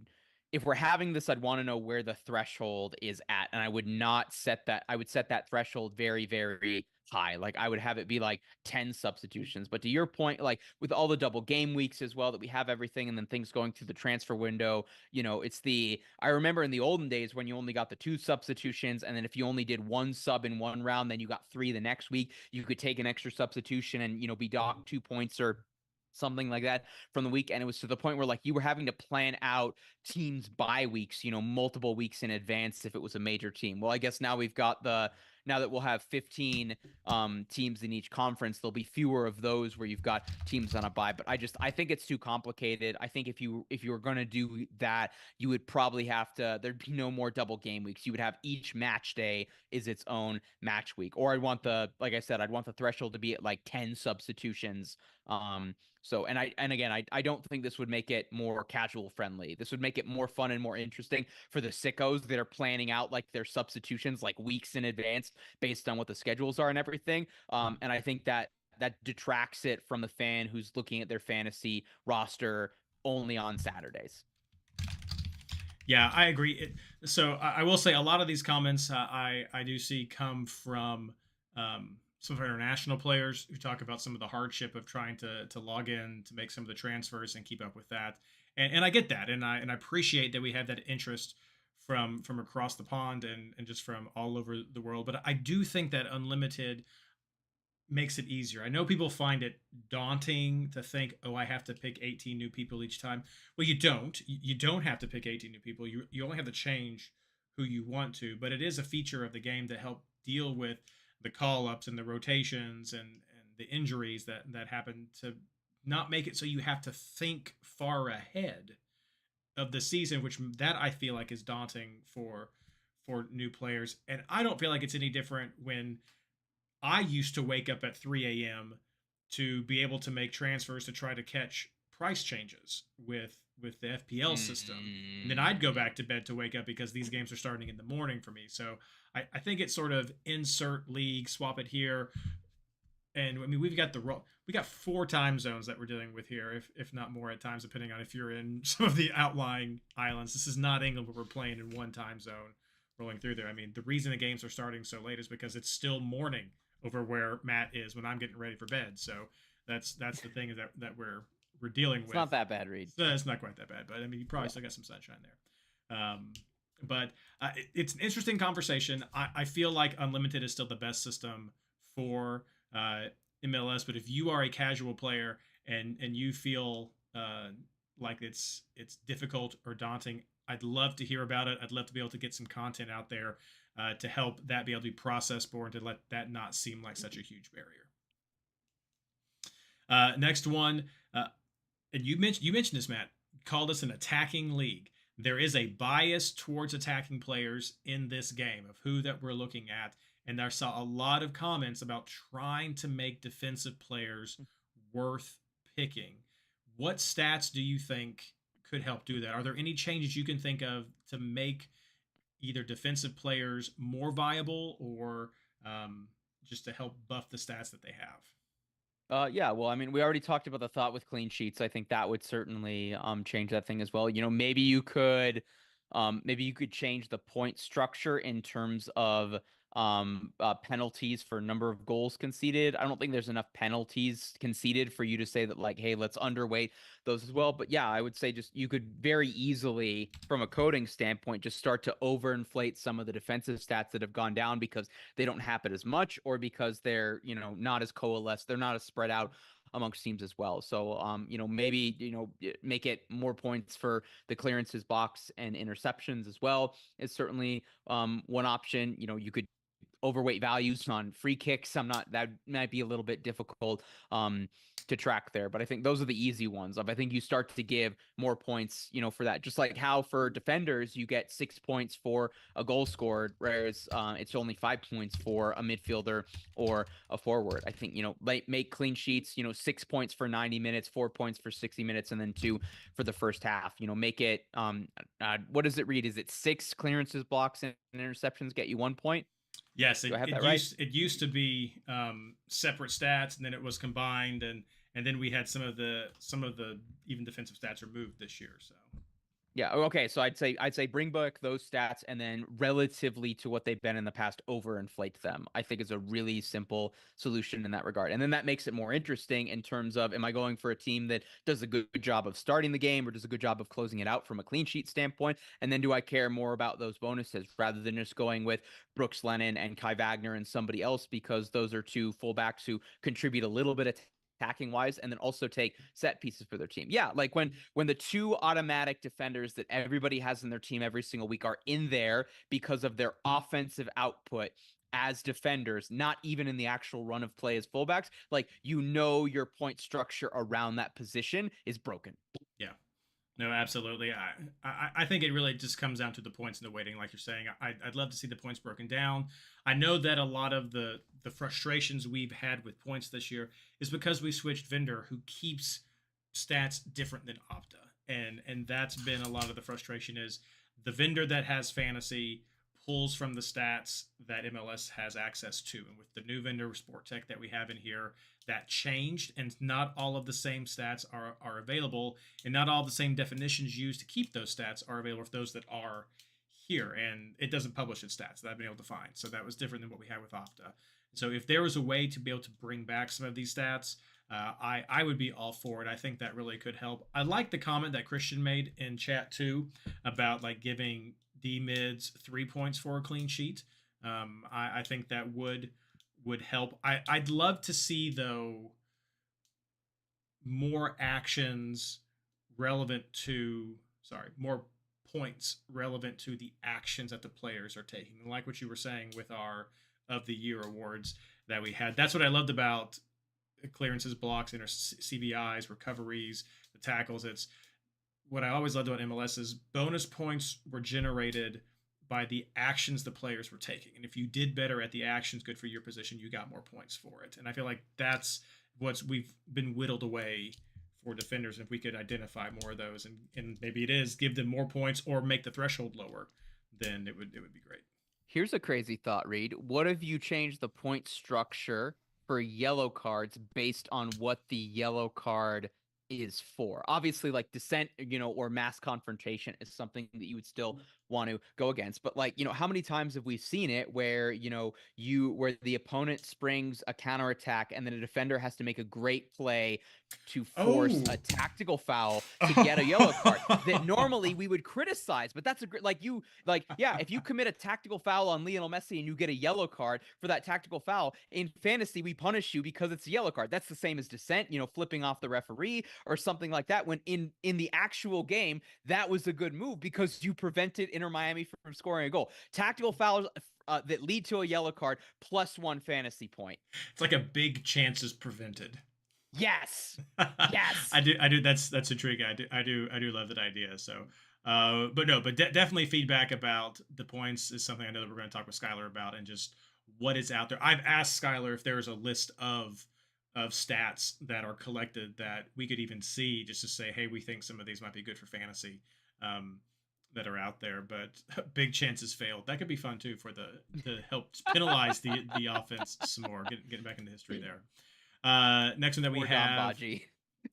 if we're having this, I'd want to know where the threshold is at, and I would not set that. I would set that threshold very, very high. I would have it be 10 substitutions. But to your point, with all the double game weeks as well, that we have everything, and then things going through the transfer window, I remember in the olden days when you only got the 2 substitutions, and then if you only did 1 sub in one round, then you got 3 the next week, you could take an extra substitution and, be docked 2 points or something like that from the week. And it was to the point where you were having to plan out teams bye weeks, multiple weeks in advance if it was a major team. Well, I guess now now that we'll have 15 teams in each conference, there'll be fewer of those where you've got teams on a bye. But I think it's too complicated. I think if you were going to do that, you would probably have to, there'd be no more double game weeks. You would have each match day is its own match week. Or I'd want the threshold to be at 10 substitutions. I don't think this would make it more casual friendly. This would make it more fun and more interesting for the sickos that are planning out their substitutions weeks in advance based on what the schedules are and everything. And I think that detracts it from the fan who's looking at their fantasy roster only on Saturdays.
Yeah, I agree. So I will say a lot of these comments I do see come from some of our international players who talk about some of the hardship of trying to log in to make some of the transfers and keep up with that. And I get that. And I appreciate that we have that interest from across the pond and just from all over the world. But I do think that unlimited makes it easier. I know people find it daunting to think, I have to pick 18 new people each time. Well, you don't. You don't have to pick 18 new people. You only have to change who you want to. But it is a feature of the game to help deal with the call-ups and the rotations and the injuries that happen, to not make it so you have to think far ahead of the season, which that I feel like is daunting for new players. And I don't feel like it's any different when I used to wake up at 3 a.m. to be able to make transfers to try to catch price changes with the FPL system. And then I'd go back to bed to wake up because these games are starting in the morning for me. So I think it's sort of insert league, swap it here. And I mean, we got 4 time zones that we're dealing with here, if not more at times, depending on if you're in some of the outlying islands. This is not England where we're playing in one time zone rolling through there. I mean, the reason the games are starting so late is because it's still morning over where Matt is when I'm getting ready for bed. So that's the thing that we're dealing with.
It's not that bad, Reid.
It's not quite that bad, but I mean, you probably still got some sunshine there. But it's an interesting conversation. I feel like Unlimited is still the best system for MLS, but if you are a casual player and you feel like it's difficult or daunting, I'd love to hear about it. I'd love to be able to get some content out there to help that be able to be processed more and to let that not seem like such a huge barrier. Next one, and you mentioned this, Matt, called us an attacking league. There is a bias towards attacking players in this game of who that we're looking at. And I saw a lot of comments about trying to make defensive players worth picking. What stats do you think could help do that? Are there any changes you can think of to make either defensive players more viable or just to help buff the stats that they have?
Yeah, well, I mean, we already talked about the thought with clean sheets. I think that would certainly change that thing as well. You know, maybe you could change the point structure in terms of penalties for number of goals conceded. I don't think there's enough penalties conceded for you to say that, like, hey, let's underweight those as well. But yeah, I would say just you could very easily, from a coding standpoint, just start to overinflate some of the defensive stats that have gone down because they don't happen as much or because they're, you know, not as coalesced. They're not as spread out amongst teams as well. So, you know, maybe, you know, make it more points for the clearances box and interceptions as well is certainly one option. You know, you could overweight values on free kicks. That might be a little bit difficult to track there, but I think those are the easy ones. I think you start to give more points, you know, for that, just like how for defenders, you get 6 points for a goal scored, whereas it's only 5 points for a midfielder or a forward. I think, you know, make clean sheets, you know, 6 points for 90 minutes, 4 points for 60 minutes, and then 2 for the first half. You know, make it, what does it read? Is it 6 clearances, blocks, and interceptions get you 1 point?
Yes, it used to be separate stats, and then it was combined, and then we had some of the even defensive stats removed this year. So
yeah, okay. So I'd say bring back those stats, and then relatively to what they've been in the past, overinflate them. I think is a really simple solution in that regard, and then that makes it more interesting in terms of, am I going for a team that does a good job of starting the game or does a good job of closing it out from a clean sheet standpoint, and then do I care more about those bonuses rather than just going with Brooks Lennon and Kai Wagner and somebody else, because those are 2 fullbacks who contribute a little bit of attacking wise and then also take set pieces for their team. Yeah, like when the 2 automatic defenders that everybody has in their team every single week are in there because of their offensive output as defenders, not even in the actual run of play as fullbacks, like, you know, your point structure around that position is broken.
Yeah. No, absolutely. I think it really just comes down to the points and the weighting, like you're saying. I'd love to see the points broken down. I know that a lot of the frustrations we've had with points this year is because we switched vendor who keeps stats different than Opta. And that's been a lot of the frustration is the vendor that has fantasy pulls from the stats that MLS has access to. And with the new vendor, Sport Tech, that we have in here, that changed, and not all of the same stats are available, and not all the same definitions used to keep those stats are available for those that are here. And it doesn't publish its stats that I've been able to find. So that was different than what we had with Opta. So if there was a way to be able to bring back some of these stats, I would be all for it. I think that really could help. I like the comment that Christian made in chat too about like giving D mids 3 points for a clean sheet. I think that would help. I'd love to see, though, more actions relevant to, more points relevant to the actions that the players are taking. Like what you were saying with our of the year awards that we had. That's what I loved about clearances, blocks, CBIs, recoveries, the tackles. It's what I always loved about MLS is bonus points were generated by the actions the players were taking. And if you did better at the actions good for your position, you got more points for it. And I feel like that's what we've been whittled away for defenders. If we could identify more of those, and maybe it is give them more points or make the threshold lower, then it would be great.
Here's a crazy thought, Reid. What if you change the point structure for yellow cards based on what the yellow card is for. Obviously, like dissent, or mass confrontation is something that you would still want to go against. But like, how many times have we seen it where, where the opponent springs a counterattack and then a defender has to make a great play to force a tactical foul to get a yellow card that normally we would criticize. But that's if you commit a tactical foul on Lionel Messi and you get a yellow card for that tactical foul, in fantasy, we punish you because it's a yellow card. That's the same as dissent, flipping off the referee or something like that. When in the actual game, that was a good move because you prevented Inter Miami from scoring a goal. Tactical fouls that lead to a yellow card +1 fantasy point.
It's like a big chances prevented.
Yes. Yes.
I do. That's intriguing. I do love that idea. So, but definitely feedback about the points is something I know that we're going to talk with Skylar about, and just what is out there. I've asked Skylar if there's a list of stats that are collected that we could even see, just to say, hey, we think some of these might be good for fantasy, that are out there. But big chances failed. That could be fun too to help penalize the offense some more. Getting back into history there. Next one that we have.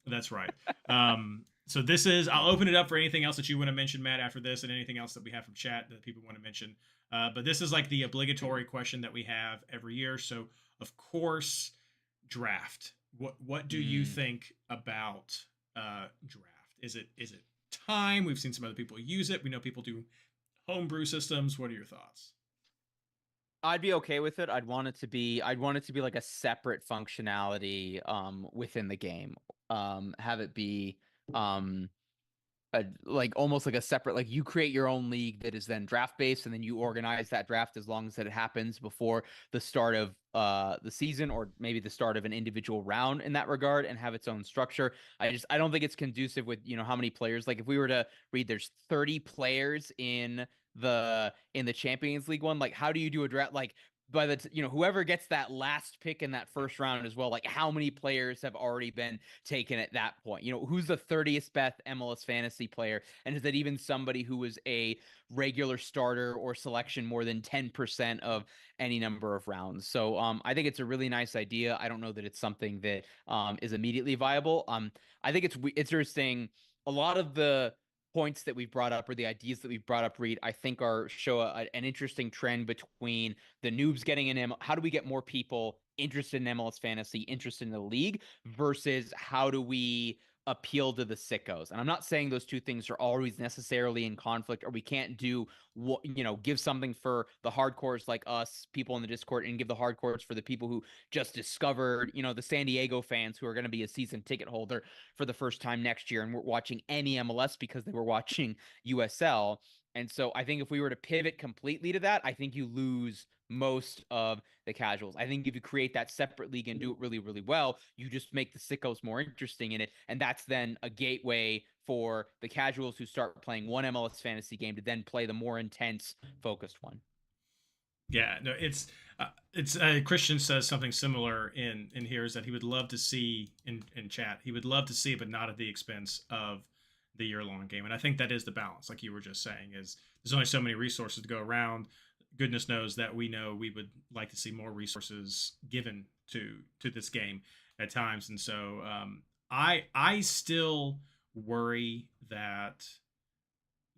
That's right. So this is, I'll open it up for anything else that you want to mention, Matt, after this, and anything else that we have from chat that people want to mention. But this is like the obligatory question that we have every year. So of course, draft. What do you think about draft? Is it time? We've seen some other people use it. We know people do homebrew systems. What are your thoughts?
I'd be okay with it. I'd want it to be like a separate functionality within the game. Have it be like almost like a separate, like you create your own league that is then draft based, and then you organize that draft as long as it happens before the start of the season, or maybe the start of an individual round in that regard, and have its own structure. I don't think it's conducive with how many players. Like if we were to read, there's 30 players in the Champions League one. Like how do you do a draft? Like by the whoever gets that last pick in that first round as well, like how many players have already been taken at that point? Who's the 30th best MLS fantasy player, and is that even somebody who was a regular starter or selection more than 10% of any number of rounds? So I think it's a really nice idea. I don't know that it's something that is immediately viable. I think it's interesting. A lot of the points that we've brought up, or the ideas that we've brought up, Reid, I think show an interesting trend between the noobs getting in. How do we get more people interested in MLS fantasy, interested in the league, versus how do we appeal to the sickos? And I'm not saying those two things are always necessarily in conflict, or we can't do what, give something for the hardcores like us, people in the Discord, and give the hardcores for the people who just discovered, the San Diego fans who are going to be a season ticket holder for the first time next year and we're watching any MLS because they were watching USL. And so I think if we were to pivot completely to that, I think you lose most of the casuals. I think if you create that separate league and do it really, really well, you just make the sickos more interesting in it. And that's then a gateway for the casuals who start playing one MLS fantasy game to then play the more intense, focused one.
Yeah, no, it's Christian says something similar in here, is that he would love to see in chat. He would love to see it, but not at the expense of the year-long game. And I think that is the balance, like you were just saying, is there's only so many resources to go around. Goodness knows that we would like to see more resources given to this game at times. And so I still worry that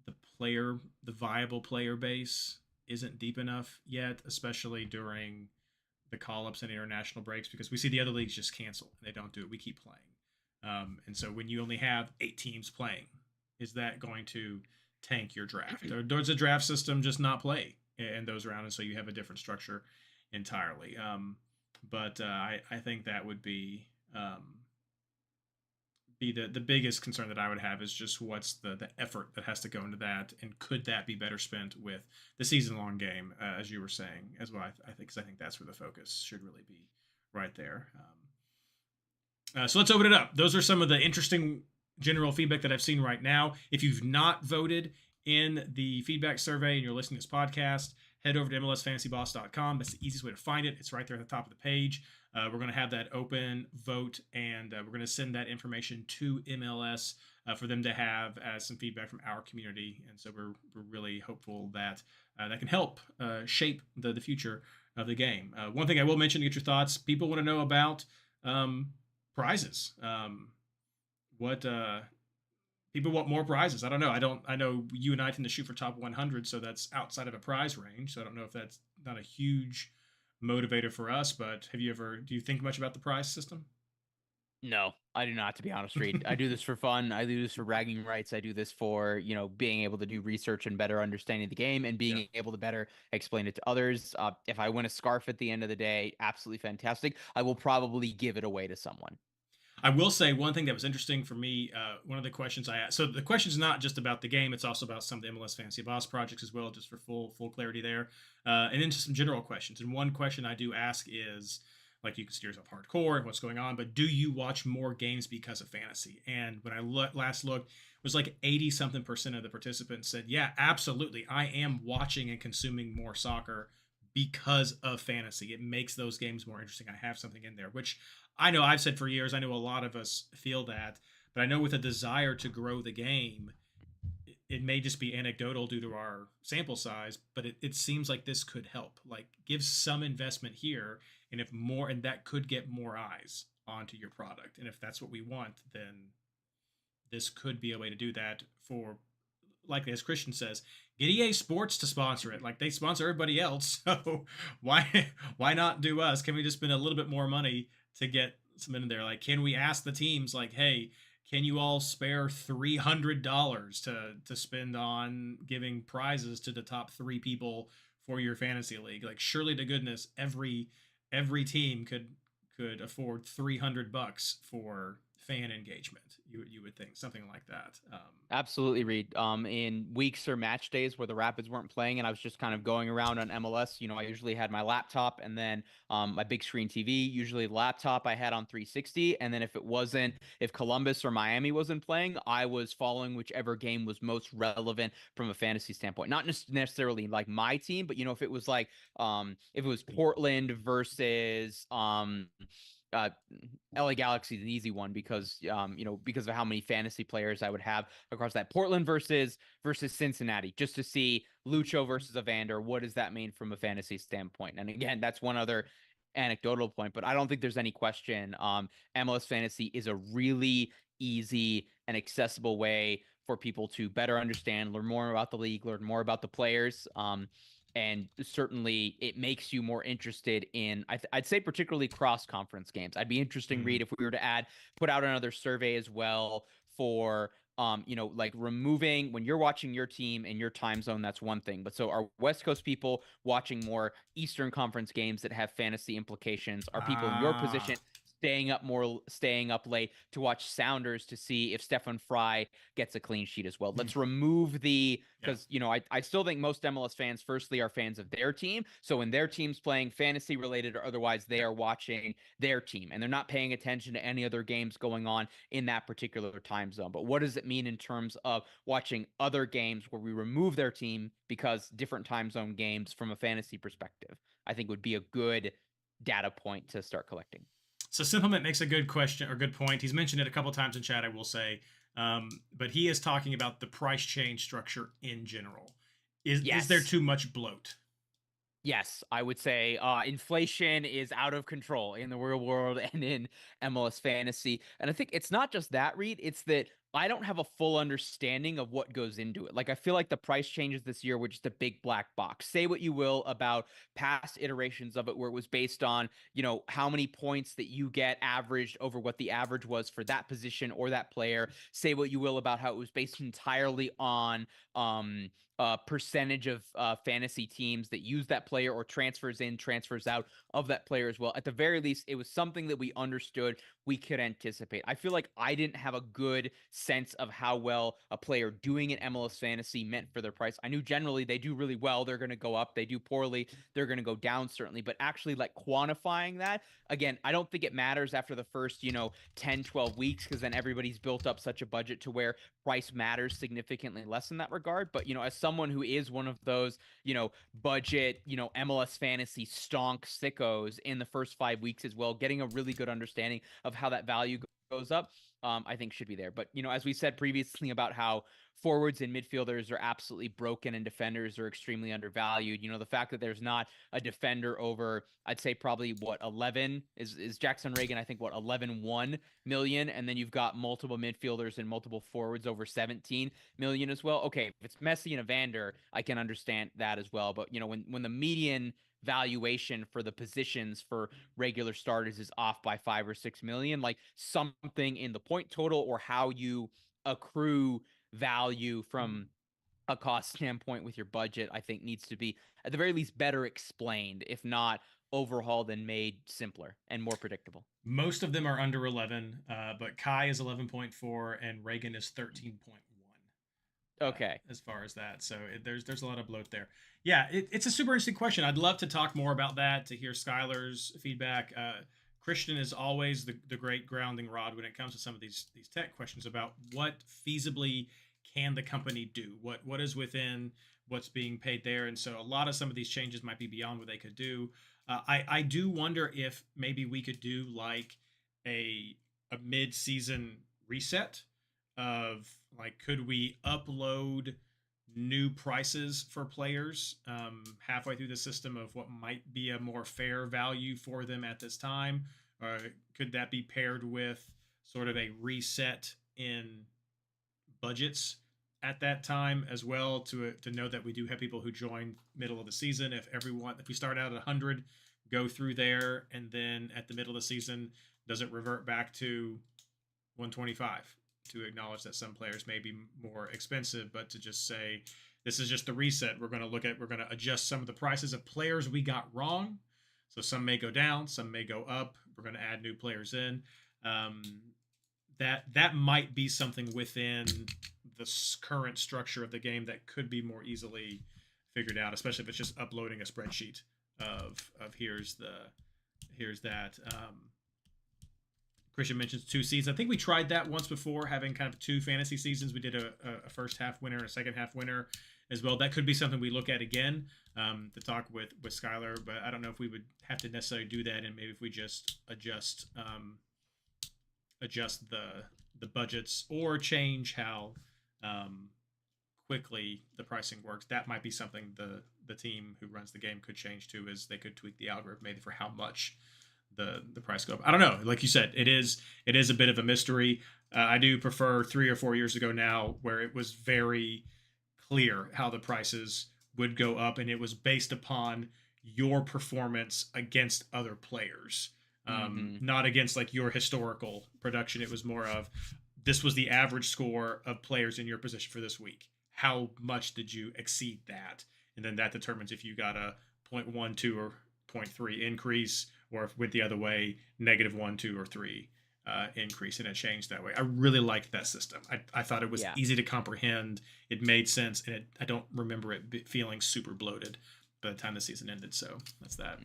the viable player base isn't deep enough yet, especially during the call-ups and international breaks, because we see the other leagues just cancel. They don't do it. We keep playing. And so when you only have 8 teams playing, is that going to tank your draft? Or does the draft system just not play in those rounds, and so you have a different structure entirely? But I think that would be the biggest concern that I would have, is just what's the effort that has to go into that, and could that be better spent with the season-long game, as you were saying as well? I think that's where the focus should really be, right there. So let's open it up. Those are some of the interesting general feedback that I've seen right now. If you've not voted in the feedback survey and you're listening to this podcast, head over to MLSFantasyBoss.com. That's the easiest way to find it. It's right there at the top of the page. We're going to have that open vote, and we're going to send that information to MLS for them to have as some feedback from our community. And so we're really hopeful that that can help shape the future of the game. One thing I will mention to get your thoughts, people want to know about prizes. What people want more prizes. I don't know. I know you and I tend to shoot for top 100, so that's outside of a prize range. So I don't know if that's not a huge motivator for us, but do you think much about the prize system?
No, I do not, to be honest, Reed. I do this for fun. I do this for bragging rights. I do this for, being able to do research and better understanding the game and being able to better explain it to others. If I win a scarf at the end of the day, absolutely fantastic. I will probably give it away to someone.
I will say one thing that was interesting for me. One of the questions I asked. So the question is not just about the game; it's also about some of the MLS Fantasy Boss projects as well, just for full clarity there. And then just some general questions. And one question I do ask is, like, you consider yourself hardcore and what's going on, but do you watch more games because of fantasy? And when I last looked, it was like 80-something% of the participants said, yeah, absolutely, I am watching and consuming more soccer because of fantasy. It makes those games more interesting. I have something in there, which I know I've said for years. I know a lot of us feel that, but I know with a desire to grow the game, it may just be anecdotal due to our sample size, but it seems like this could help. Like, give some investment here, and that could get more eyes onto your product. And if that's what we want, then this could be a way to do that for, like as Christian says, get EA Sports to sponsor it. Like, they sponsor everybody else, so why not do us? Can we just spend a little bit more money to get some in there? Like, can we ask the teams, like, hey, can you all spare $300 to spend on giving prizes to the top 3 people for your fantasy league? Like, surely to goodness, every team could afford $300 for fan engagement. You would think something like that.
Absolutely, Reed. In weeks or match days where the Rapids weren't playing and I was just kind of going around on MLS, I usually had my laptop and then my big screen TV, usually the laptop I had on 360. And then if Columbus or Miami wasn't playing, I was following whichever game was most relevant from a fantasy standpoint. Not necessarily like my team, but if it was like if it was Portland versus LA Galaxy is an easy one because because of how many fantasy players I would have across that. Portland versus Cincinnati, just to see Lucho versus Evander. What does that mean from a fantasy standpoint? And again, that's one other anecdotal point, but I don't think there's any question. MLS Fantasy is a really easy and accessible way for people to better understand, learn more about the league, learn more about the players. And certainly it makes you more interested in, I'd say particularly cross-conference games. I'd be interesting, Reed, if we were to put out another survey as well for, like removing, when you're watching your team in your time zone, that's one thing. But so are West Coast people watching more Eastern Conference games that have fantasy implications? Are people in your position staying up late to watch Sounders to see if Stefan Fry gets a clean sheet as well? Let's remove because I still think most MLS fans firstly are fans of their team. So when their team's playing fantasy related or otherwise, they are watching their team and they're not paying attention to any other games going on in that particular time zone. But what does it mean in terms of watching other games where we remove their team because different time zone games from a fantasy perspective, I think would be a good data point to start collecting.
So Simplement makes a good question or good point. He's mentioned it a couple times in chat, I will say, but he is talking about the price change structure in general. Is there too much bloat?
Yes, I would say inflation is out of control in the real world and in MLS Fantasy. And I think it's not just that, Reed. It's that I don't have a full understanding of what goes into it. Like, I feel like the price changes this year were just a big black box. Say what you will about past iterations of it where it was based on, how many points that you get averaged over what the average was for that position or that player. Say what you will about how it was based entirely on percentage of fantasy teams that use that player or transfers in, transfers out of that player as well. At the very least, it was something that we understood, we could anticipate. I feel like I didn't have a good sense of how well a player doing in MLS Fantasy meant for their price. I knew generally they do really well, they're going to go up. They do poorly, they're going to go down, certainly. But actually, like, quantifying that, again, I don't think it matters after the first, 10, 12 weeks, because then everybody's built up such a budget to where price matters significantly less in that regard. But, as someone who is one of those, budget, MLS Fantasy stonk sickos in the first 5 weeks as well, getting a really good understanding of how that value goes up, I think should be there. But, as we said previously about how forwards and midfielders are absolutely broken and defenders are extremely undervalued, the fact that there's not a defender over, I'd say probably 11 is Jackson Reagan, I think 11.1 million. And then you've got multiple midfielders and multiple forwards over 17 million as well. Okay, if it's Messi and Evander, I can understand that as well. But, when the median valuation for the positions for regular starters is off by 5 or 6 million, like something in the point total or how you accrue value from a cost standpoint with your budget, I think needs to be at the very least better explained, if not overhauled and made simpler and more predictable.
Most of them are under 11, but Kai is 11.4 and Reagan is 13.1.
Okay.
As far as that. So there's a lot of bloat there. Yeah, it's a super interesting question. I'd love to talk more about that, to hear Skylar's feedback. Christian is always the great grounding rod when it comes to some of these tech questions about what feasibly can the company do? What is within what's being paid there? And so a lot of some of these changes might be beyond what they could do. I do wonder if maybe we could do like a mid-season reset of like, could we upload new prices for players halfway through the system of what might be a more fair value for them at this time? Or could that be paired with sort of a reset in budgets at that time as well, to know that we do have people who join middle of the season? If we start out at 100, go through there, and then at the middle of the season, does it revert back to 125? To acknowledge that some players may be more expensive, but to just say, this is just the reset. We're going to adjust some of the prices of players we got wrong. So some may go down, some may go up. We're going to add new players in. That might be something within the current structure of the game that could be more easily figured out, especially if it's just uploading a spreadsheet of here's that. Christian mentions 2 seasons. I think we tried that once before, having kind of 2 fantasy seasons. We did a first half winner and a second half winner as well. That could be something we look at again to talk with Skylar, but I don't know if we would have to necessarily do that, and maybe if we just adjust the budgets or change how quickly the pricing works. That might be something the team who runs the game could change to, is they could tweak the algorithm maybe for how much the price go up. I don't know. Like you said, it is a bit of a mystery. I do prefer 3 or 4 years ago now, where it was very clear how the prices would go up, and it was based upon your performance against other players, not against like your historical production. It was more of, this was the average score of players in your position for this week. How much did you exceed that? And then that determines if you got a 0.12 or 0.3 increase, or if it went the other way, -1, 2, or 3 increase, and it changed that way. I really liked that system. I thought it was easy to comprehend. It made sense, and I don't remember it feeling super bloated by the time the season ended. So that's that.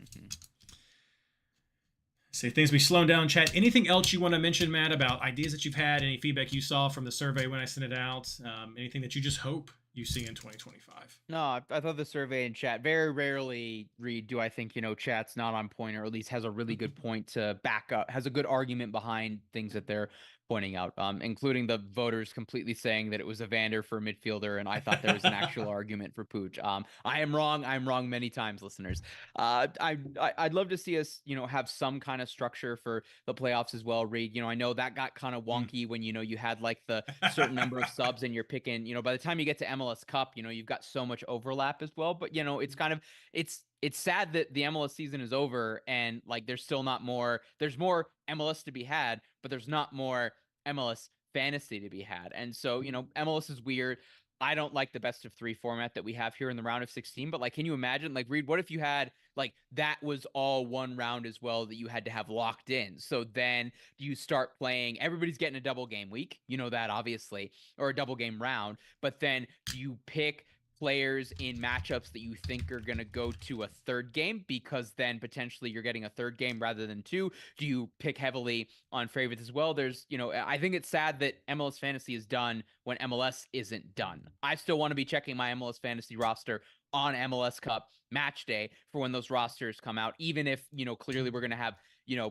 Say things be slowing down, chat. Anything else you want to mention, Matt, about ideas that you've had, any feedback you saw from the survey when I sent it out, anything that you just hope you see in 2025?
No, I thought the survey in chat, very rarely, Reid, do I think, chat's not on point, or at least has a really good point to back up, has a good argument behind things that they're pointing out, including the voters completely saying that it was Evander for midfielder, and I thought there was an actual argument for Pooch. I am wrong. I'm wrong many times, listeners. I'd love to see us, have some kind of structure for the playoffs as well, Reid. I know that got kind of wonky when, you had like the certain number of subs, and you're picking, by the time you get to MLS Cup, you've got so much overlap as well. But, it's kind of, it's sad that the MLS season is over, and like there's still not more. There's more MLS to be had, but there's not more MLS fantasy to be had. And so, MLS is weird. I don't like the best of 3 format that we have here in the round of 16, but like, can you imagine, like, Reid, what if you had like that was all one round as well, that you had to have locked in? So then do you start playing, everybody's getting a double game week, that obviously, or a double game round, but then do you pick players in matchups that you think are going to go to a third game, because then potentially you're getting a third game rather than two? Do you pick heavily on favorites as well? There's, I think it's sad that MLS Fantasy is done when MLS isn't done. I still want to be checking my MLS Fantasy roster on MLS Cup match day for when those rosters come out, even if, clearly we're going to have,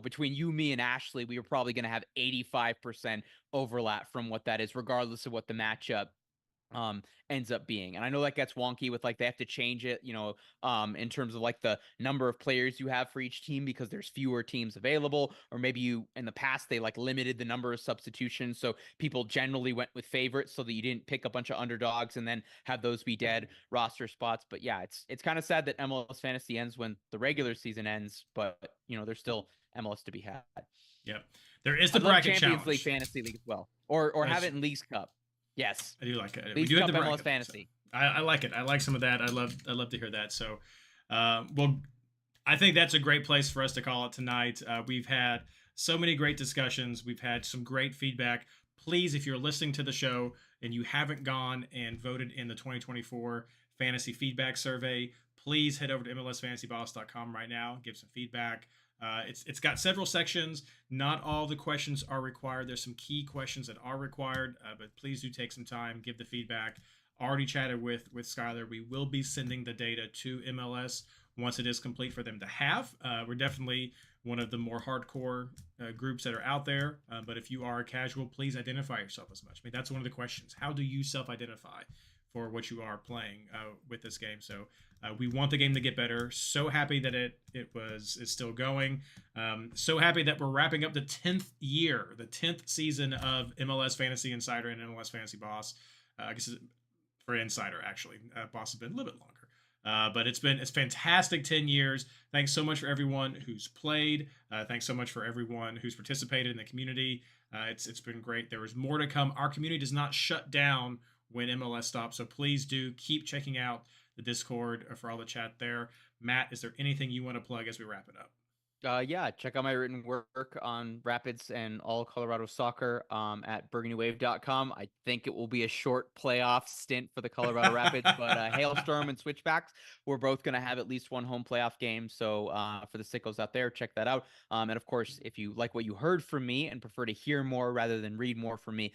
between you, me, and Ashley, we are probably going to have 85% overlap from what that is, regardless of what the matchup ends up being. And I know that gets wonky with, like, they have to change it, in terms of like the number of players you have for each team, because there's fewer teams available, or maybe in the past they like limited the number of substitutions, so people generally went with favorites so that you didn't pick a bunch of underdogs and then have those be dead roster spots. But yeah, it's kind of sad that MLS Fantasy ends when the regular season ends, but there's still MLS to be had.
Yep, there is the
I'd
bracket
love Champions
challenge.
League Fantasy League as well, or have it in Leagues Cup. Yes,
I do like it.
Leagues
We do
Cup
have the
MLS
bracket,
Fantasy.
so I like it. I like some of that. I love to hear that. So, well, I think that's a great place for us to call it tonight. We've had so many great discussions. We've had some great feedback. Please, if you're listening to the show and you haven't gone and voted in the 2024 Fantasy Feedback Survey, please head over to MLSFantasyBoss.com right now. Give some feedback. It's got several sections. Not all the questions are required. There's some key questions that are required, but please do take some time, give the feedback. Already chatted with Skylar. We will be sending the data to MLS once it is complete for them to have. We're definitely one of the more hardcore groups that are out there. But if you are a casual, please identify yourself as much. I mean, that's one of the questions. How do you self-identify for what you are playing with this game? So we want the game to get better. So happy that it's still going. So happy that we're wrapping up the 10th year, the 10th season of MLS Fantasy Insider and MLS Fantasy Boss. I guess for Insider, actually. Boss has been a little bit longer. But it's fantastic 10 years. Thanks so much for everyone who's played. Thanks so much for everyone who's participated in the community. It's been great. There is more to come. Our community does not shut down when MLS stops, so please do keep checking out the Discord for all the chat there. Matt, is there anything you want to plug as we wrap it up?
Yeah, check out my written work on Rapids and all Colorado soccer at BurgundyWave.com. I think it will be a short playoff stint for the Colorado Rapids, but Hailstorm and Switchbacks, we're both going to have at least one home playoff game. So for the sickos out there, check that out. And of course, if you like what you heard from me and prefer to hear more rather than read more from me,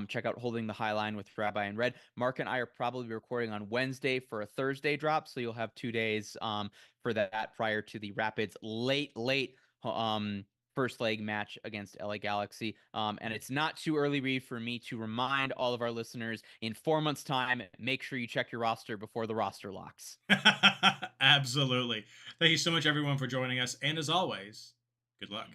check out Holding the High Line with Rabbi and Red. Mark and I are probably recording on Wednesday for a Thursday drop, so you'll have 2 days for that prior to the Rapids late first leg match against LA Galaxy. And it's not too early, Reid, for me to remind all of our listeners in 4 months' time, make sure you check your roster before the roster locks.
Absolutely. Thank you so much, everyone, for joining us. And as always, good luck.